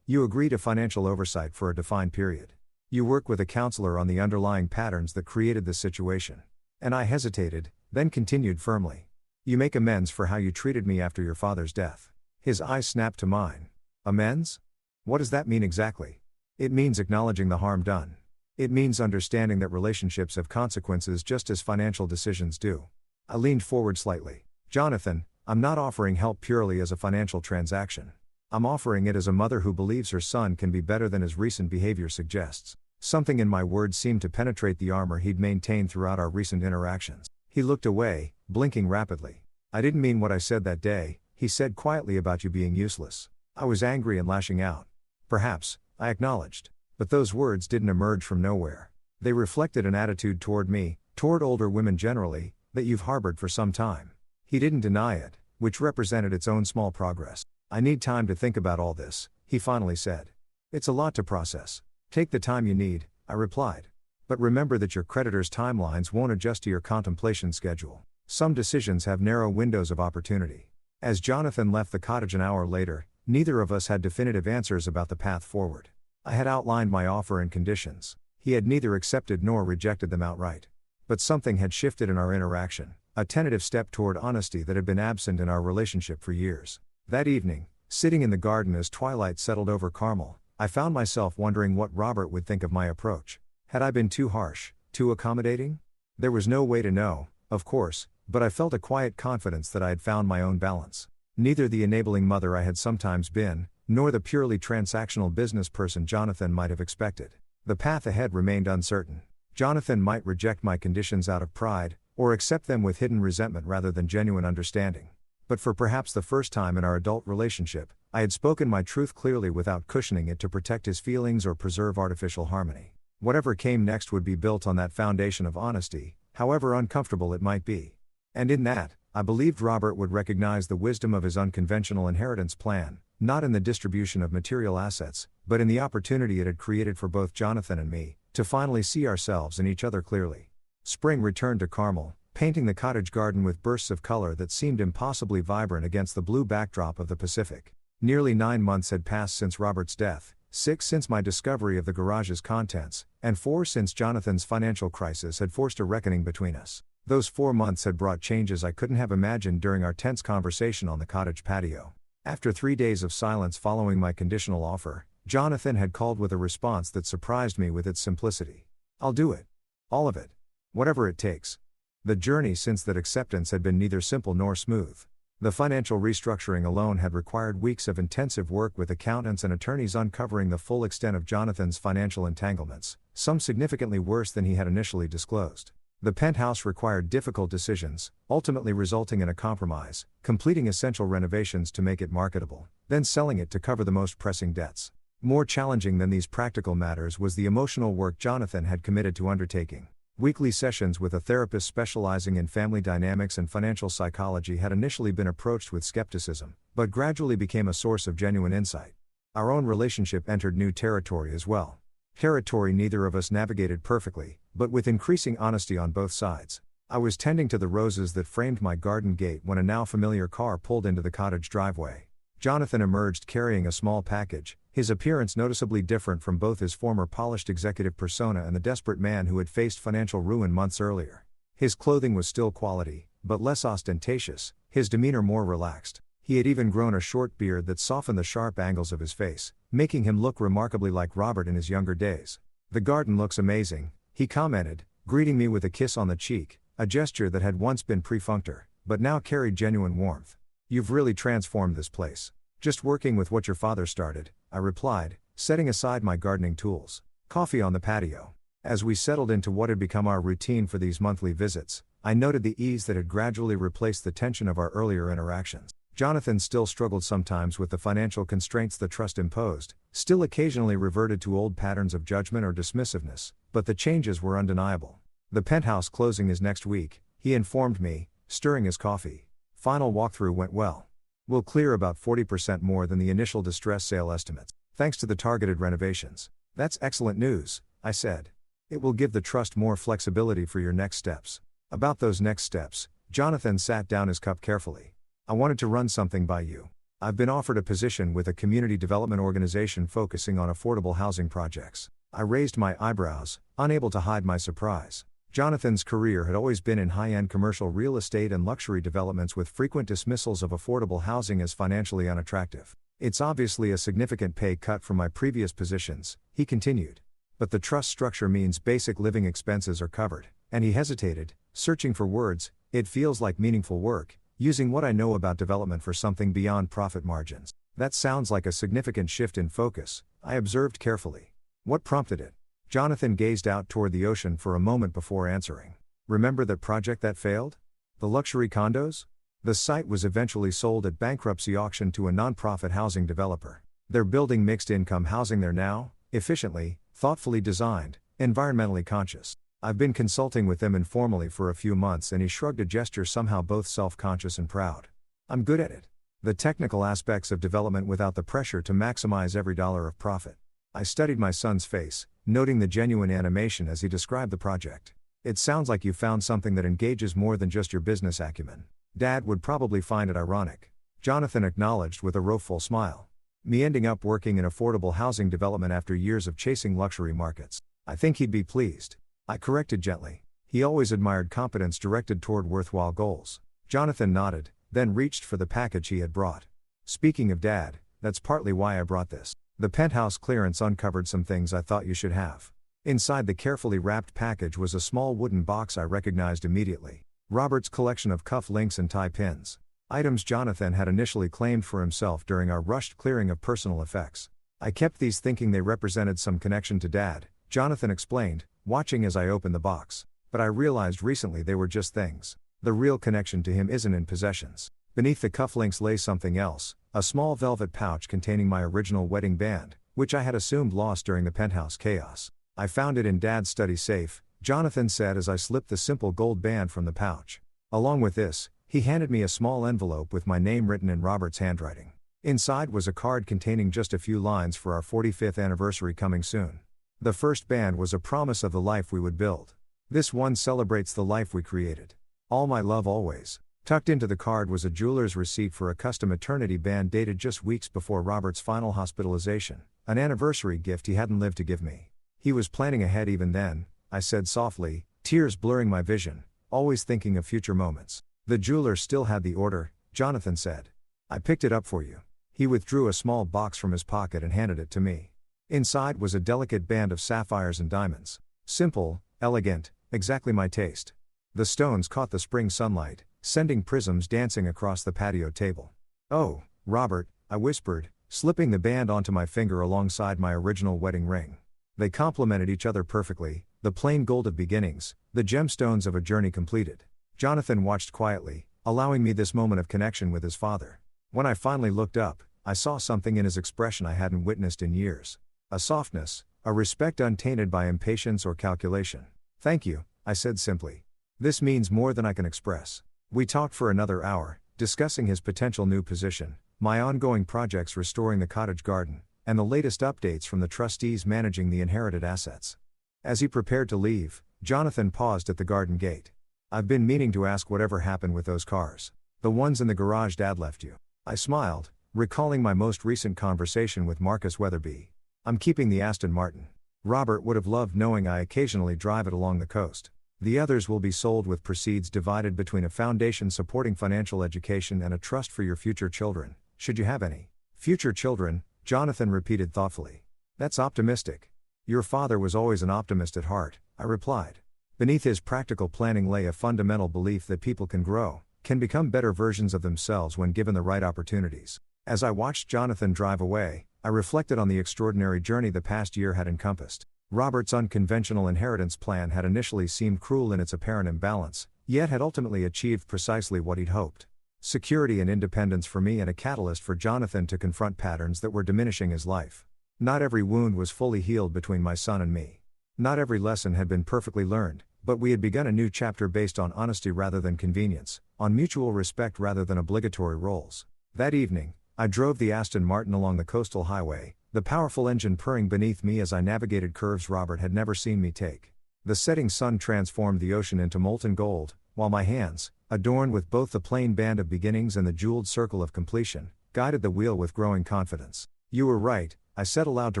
you agree to financial oversight for a defined period. You work with a counselor on the underlying patterns that created this situation. And I hesitated, then continued firmly. You make amends for how you treated me after your father's death. His eyes snapped to mine. Amends? What does that mean exactly? It means acknowledging the harm done. It means understanding that relationships have consequences just as financial decisions do. I leaned forward slightly. Jonathan, I'm not offering help purely as a financial transaction. I'm offering it as a mother who believes her son can be better than his recent behavior suggests. Something in my words seemed to penetrate the armor he'd maintained throughout our recent interactions. He looked away, blinking rapidly. I didn't mean what I said that day, he said quietly, about you being useless. I was angry and lashing out. Perhaps, I acknowledged. But those words didn't emerge from nowhere. They reflected an attitude toward me, toward older women generally, that you've harbored for some time. He didn't deny it, which represented its own small progress. I need time to think about all this, he finally said. It's a lot to process. Take the time you need, I replied. But remember that your creditors' timelines won't adjust to your contemplation schedule. Some decisions have narrow windows of opportunity. As Jonathan left the cottage an hour later, neither of us had definitive answers about the path forward. I had outlined my offer and conditions. He had neither accepted nor rejected them outright. But something had shifted in our interaction, a tentative step toward honesty that had been absent in our relationship for years. That evening, sitting in the garden as twilight settled over Carmel, I found myself wondering what Robert would think of my approach. Had I been too harsh, too accommodating? There was no way to know, of course, but I felt a quiet confidence that I had found my own balance. Neither the enabling mother I had sometimes been, nor the purely transactional business person Jonathan might have expected. The path ahead remained uncertain. Jonathan might reject my conditions out of pride, or accept them with hidden resentment rather than genuine understanding. But for perhaps the first time in our adult relationship, I had spoken my truth clearly without cushioning it to protect his feelings or preserve artificial harmony. Whatever came next would be built on that foundation of honesty, however uncomfortable it might be. And in that, I believed Robert would recognize the wisdom of his unconventional inheritance plan, not in the distribution of material assets, but in the opportunity it had created for both Jonathan and me, to finally see ourselves and each other clearly. Spring returned to Carmel, painting the cottage garden with bursts of color that seemed impossibly vibrant against the blue backdrop of the Pacific. Nearly 9 months had passed since Robert's death, 6 since my discovery of the garage's contents, and 4 since Jonathan's financial crisis had forced a reckoning between us. Those 4 months had brought changes I couldn't have imagined during our tense conversation on the cottage patio. After 3 days of silence following my conditional offer, Jonathan had called with a response that surprised me with its simplicity. I'll do it. All of it. Whatever it takes. The journey since that acceptance had been neither simple nor smooth. The financial restructuring alone had required weeks of intensive work with accountants and attorneys uncovering the full extent of Jonathan's financial entanglements, some significantly worse than he had initially disclosed. The penthouse required difficult decisions, ultimately resulting in a compromise, completing essential renovations to make it marketable, then selling it to cover the most pressing debts. More challenging than these practical matters was the emotional work Jonathan had committed to undertaking. Weekly sessions with a therapist specializing in family dynamics and financial psychology had initially been approached with skepticism, but gradually became a source of genuine insight. Our own relationship entered new territory as well. Territory neither of us navigated perfectly, but with increasing honesty on both sides. I was tending to the roses that framed my garden gate when a now familiar car pulled into the cottage driveway. Jonathan emerged carrying a small package, his appearance noticeably different from both his former polished executive persona and the desperate man who had faced financial ruin months earlier. His clothing was still quality, but less ostentatious, his demeanor more relaxed. He had even grown a short beard that softened the sharp angles of his face, making him look remarkably like Robert in his younger days. "The garden looks amazing," he commented, greeting me with a kiss on the cheek, a gesture that had once been perfunctory, but now carried genuine warmth. "You've really transformed this place." "Just working with what your father started," I replied, setting aside my gardening tools. Coffee on the patio. As we settled into what had become our routine for these monthly visits, I noted the ease that had gradually replaced the tension of our earlier interactions. Jonathan still struggled sometimes with the financial constraints the trust imposed, still occasionally reverted to old patterns of judgment or dismissiveness, but the changes were undeniable. The Penthouse closing is next week, he informed me, stirring his coffee. Final walkthrough went well. We'll clear about 40% more than the initial distress sale estimates, thanks to the targeted renovations. That's excellent news, I said. It will give the trust more flexibility for your next steps. About those next steps, Jonathan sat down his cup carefully. I wanted to run something by you. I've been offered a position with a community development organization focusing on affordable housing projects. I raised my eyebrows, unable to hide my surprise. Jonathan's career had always been in high-end commercial real estate and luxury developments with frequent dismissals of affordable housing as financially unattractive. It's obviously a significant pay cut from my previous positions, he continued. But the trust structure means basic living expenses are covered, and he hesitated, searching for words. It feels like meaningful work, using what I know about development for something beyond profit margins. That sounds like a significant shift in focus, I observed carefully. What prompted it? Jonathan gazed out toward the ocean for a moment before answering. Remember that project that failed? The luxury condos? The site was eventually sold at bankruptcy auction to a non-profit housing developer. They're building mixed-income housing there now, efficiently, thoughtfully designed, environmentally conscious. I've been consulting with them informally for a few months, and he shrugged a gesture somehow both self-conscious and proud. I'm good at it. The technical aspects of development without the pressure to maximize every dollar of profit. I studied my son's face, noting the genuine animation as he described the project. It sounds like you found something that engages more than just your business acumen. Dad would probably find it ironic. Jonathan acknowledged with a rueful smile. Me ending up working in affordable housing development after years of chasing luxury markets. I think he'd be pleased. I corrected gently. He always admired competence directed toward worthwhile goals. Jonathan nodded, then reached for the package he had brought. Speaking of Dad, that's partly why I brought this. The Penthouse clearance uncovered some things I thought you should have. Inside the carefully wrapped package was a small wooden box I recognized immediately. Robert's collection of cuff links and tie pins. Items Jonathan had initially claimed for himself during our rushed clearing of personal effects. I kept these thinking they represented some connection to Dad, Jonathan explained, watching as I opened the box. But I realized recently they were just things. The real connection to him isn't in possessions. Beneath the cufflinks lay something else, a small velvet pouch containing my original wedding band, which I had assumed lost during the Penthouse chaos. I found it in Dad's study safe, Jonathan said as I slipped the simple gold band from the pouch. Along with this, he handed me a small envelope with my name written in Robert's handwriting. Inside was a card containing just a few lines for our 45th anniversary coming soon. The first band was a promise of the life we would build. This one celebrates the life we created. All my love always. Tucked into the card was a jeweler's receipt for a custom eternity band dated just weeks before Robert's final hospitalization, an anniversary gift he hadn't lived to give me. He was planning ahead even then, I said softly, tears blurring my vision, always thinking of future moments. The jeweler still had the order, Jonathan said. I picked it up for you. He withdrew a small box from his pocket and handed it to me. Inside was a delicate band of sapphires and diamonds. Simple, elegant, exactly my taste. The stones caught the spring sunlight, sending prisms dancing across the patio table. Oh, Robert, I whispered, slipping the band onto my finger alongside my original wedding ring. They complemented each other perfectly, the plain gold of beginnings, the gemstones of a journey completed. Jonathan watched quietly, allowing me this moment of connection with his father. When I finally looked up, I saw something in his expression I hadn't witnessed in years. A softness, a respect untainted by impatience or calculation. Thank you, I said simply. This means more than I can express. We talked for another hour, discussing his potential new position, my ongoing projects restoring the cottage garden, and the latest updates from the trustees managing the inherited assets. As he prepared to leave, Jonathan paused at the garden gate. I've been meaning to ask whatever happened with those cars. The ones in the garage Dad left you. I smiled, recalling my most recent conversation with Marcus Weatherby. I'm keeping the Aston Martin. Robert would have loved knowing I occasionally drive it along the coast. The others will be sold with proceeds divided between a foundation supporting financial education and a trust for your future children, should you have any. Future children, Jonathan repeated thoughtfully. That's optimistic. Your father was always an optimist at heart, I replied. Beneath his practical planning lay a fundamental belief that people can grow, can become better versions of themselves when given the right opportunities. As I watched Jonathan drive away, I reflected on the extraordinary journey the past year had encompassed. Robert's unconventional inheritance plan had initially seemed cruel in its apparent imbalance, yet had ultimately achieved precisely what he'd hoped. security and independence for me, and a catalyst for Jonathan to confront patterns that were diminishing his life. Not every wound was fully healed between my son and me. Not every lesson had been perfectly learned, but we had begun a new chapter based on honesty rather than convenience, on mutual respect rather than obligatory roles. That evening, I drove the Aston Martin along the coastal highway, the powerful engine purring beneath me as I navigated curves Robert had never seen me take. The setting sun transformed the ocean into molten gold, while my hands, adorned with both the plain band of beginnings and the jeweled circle of completion, guided the wheel with growing confidence. "You were right," I said aloud to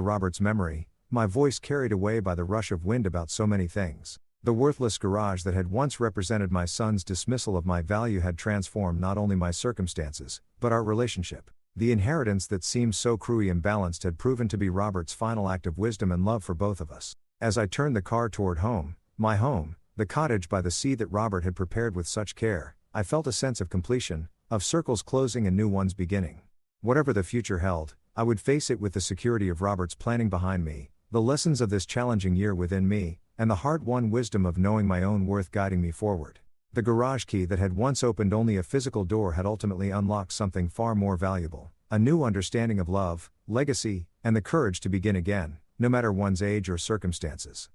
Robert's memory, my voice carried away by the rush of wind about so many things. The worthless garage that had once represented my son's dismissal of my value had transformed not only my circumstances, but our relationship. The inheritance that seemed so cruelly imbalanced had proven to be Robert's final act of wisdom and love for both of us. As I turned the car toward home, my home, the cottage by the sea that Robert had prepared with such care, I felt a sense of completion, of circles closing and new ones beginning. Whatever the future held, I would face it with the security of Robert's planning behind me, the lessons of this challenging year within me, and the hard-won wisdom of knowing my own worth guiding me forward. The garage key that had once opened only a physical door had ultimately unlocked something far more valuable, a new understanding of love, legacy, and the courage to begin again, no matter one's age or circumstances.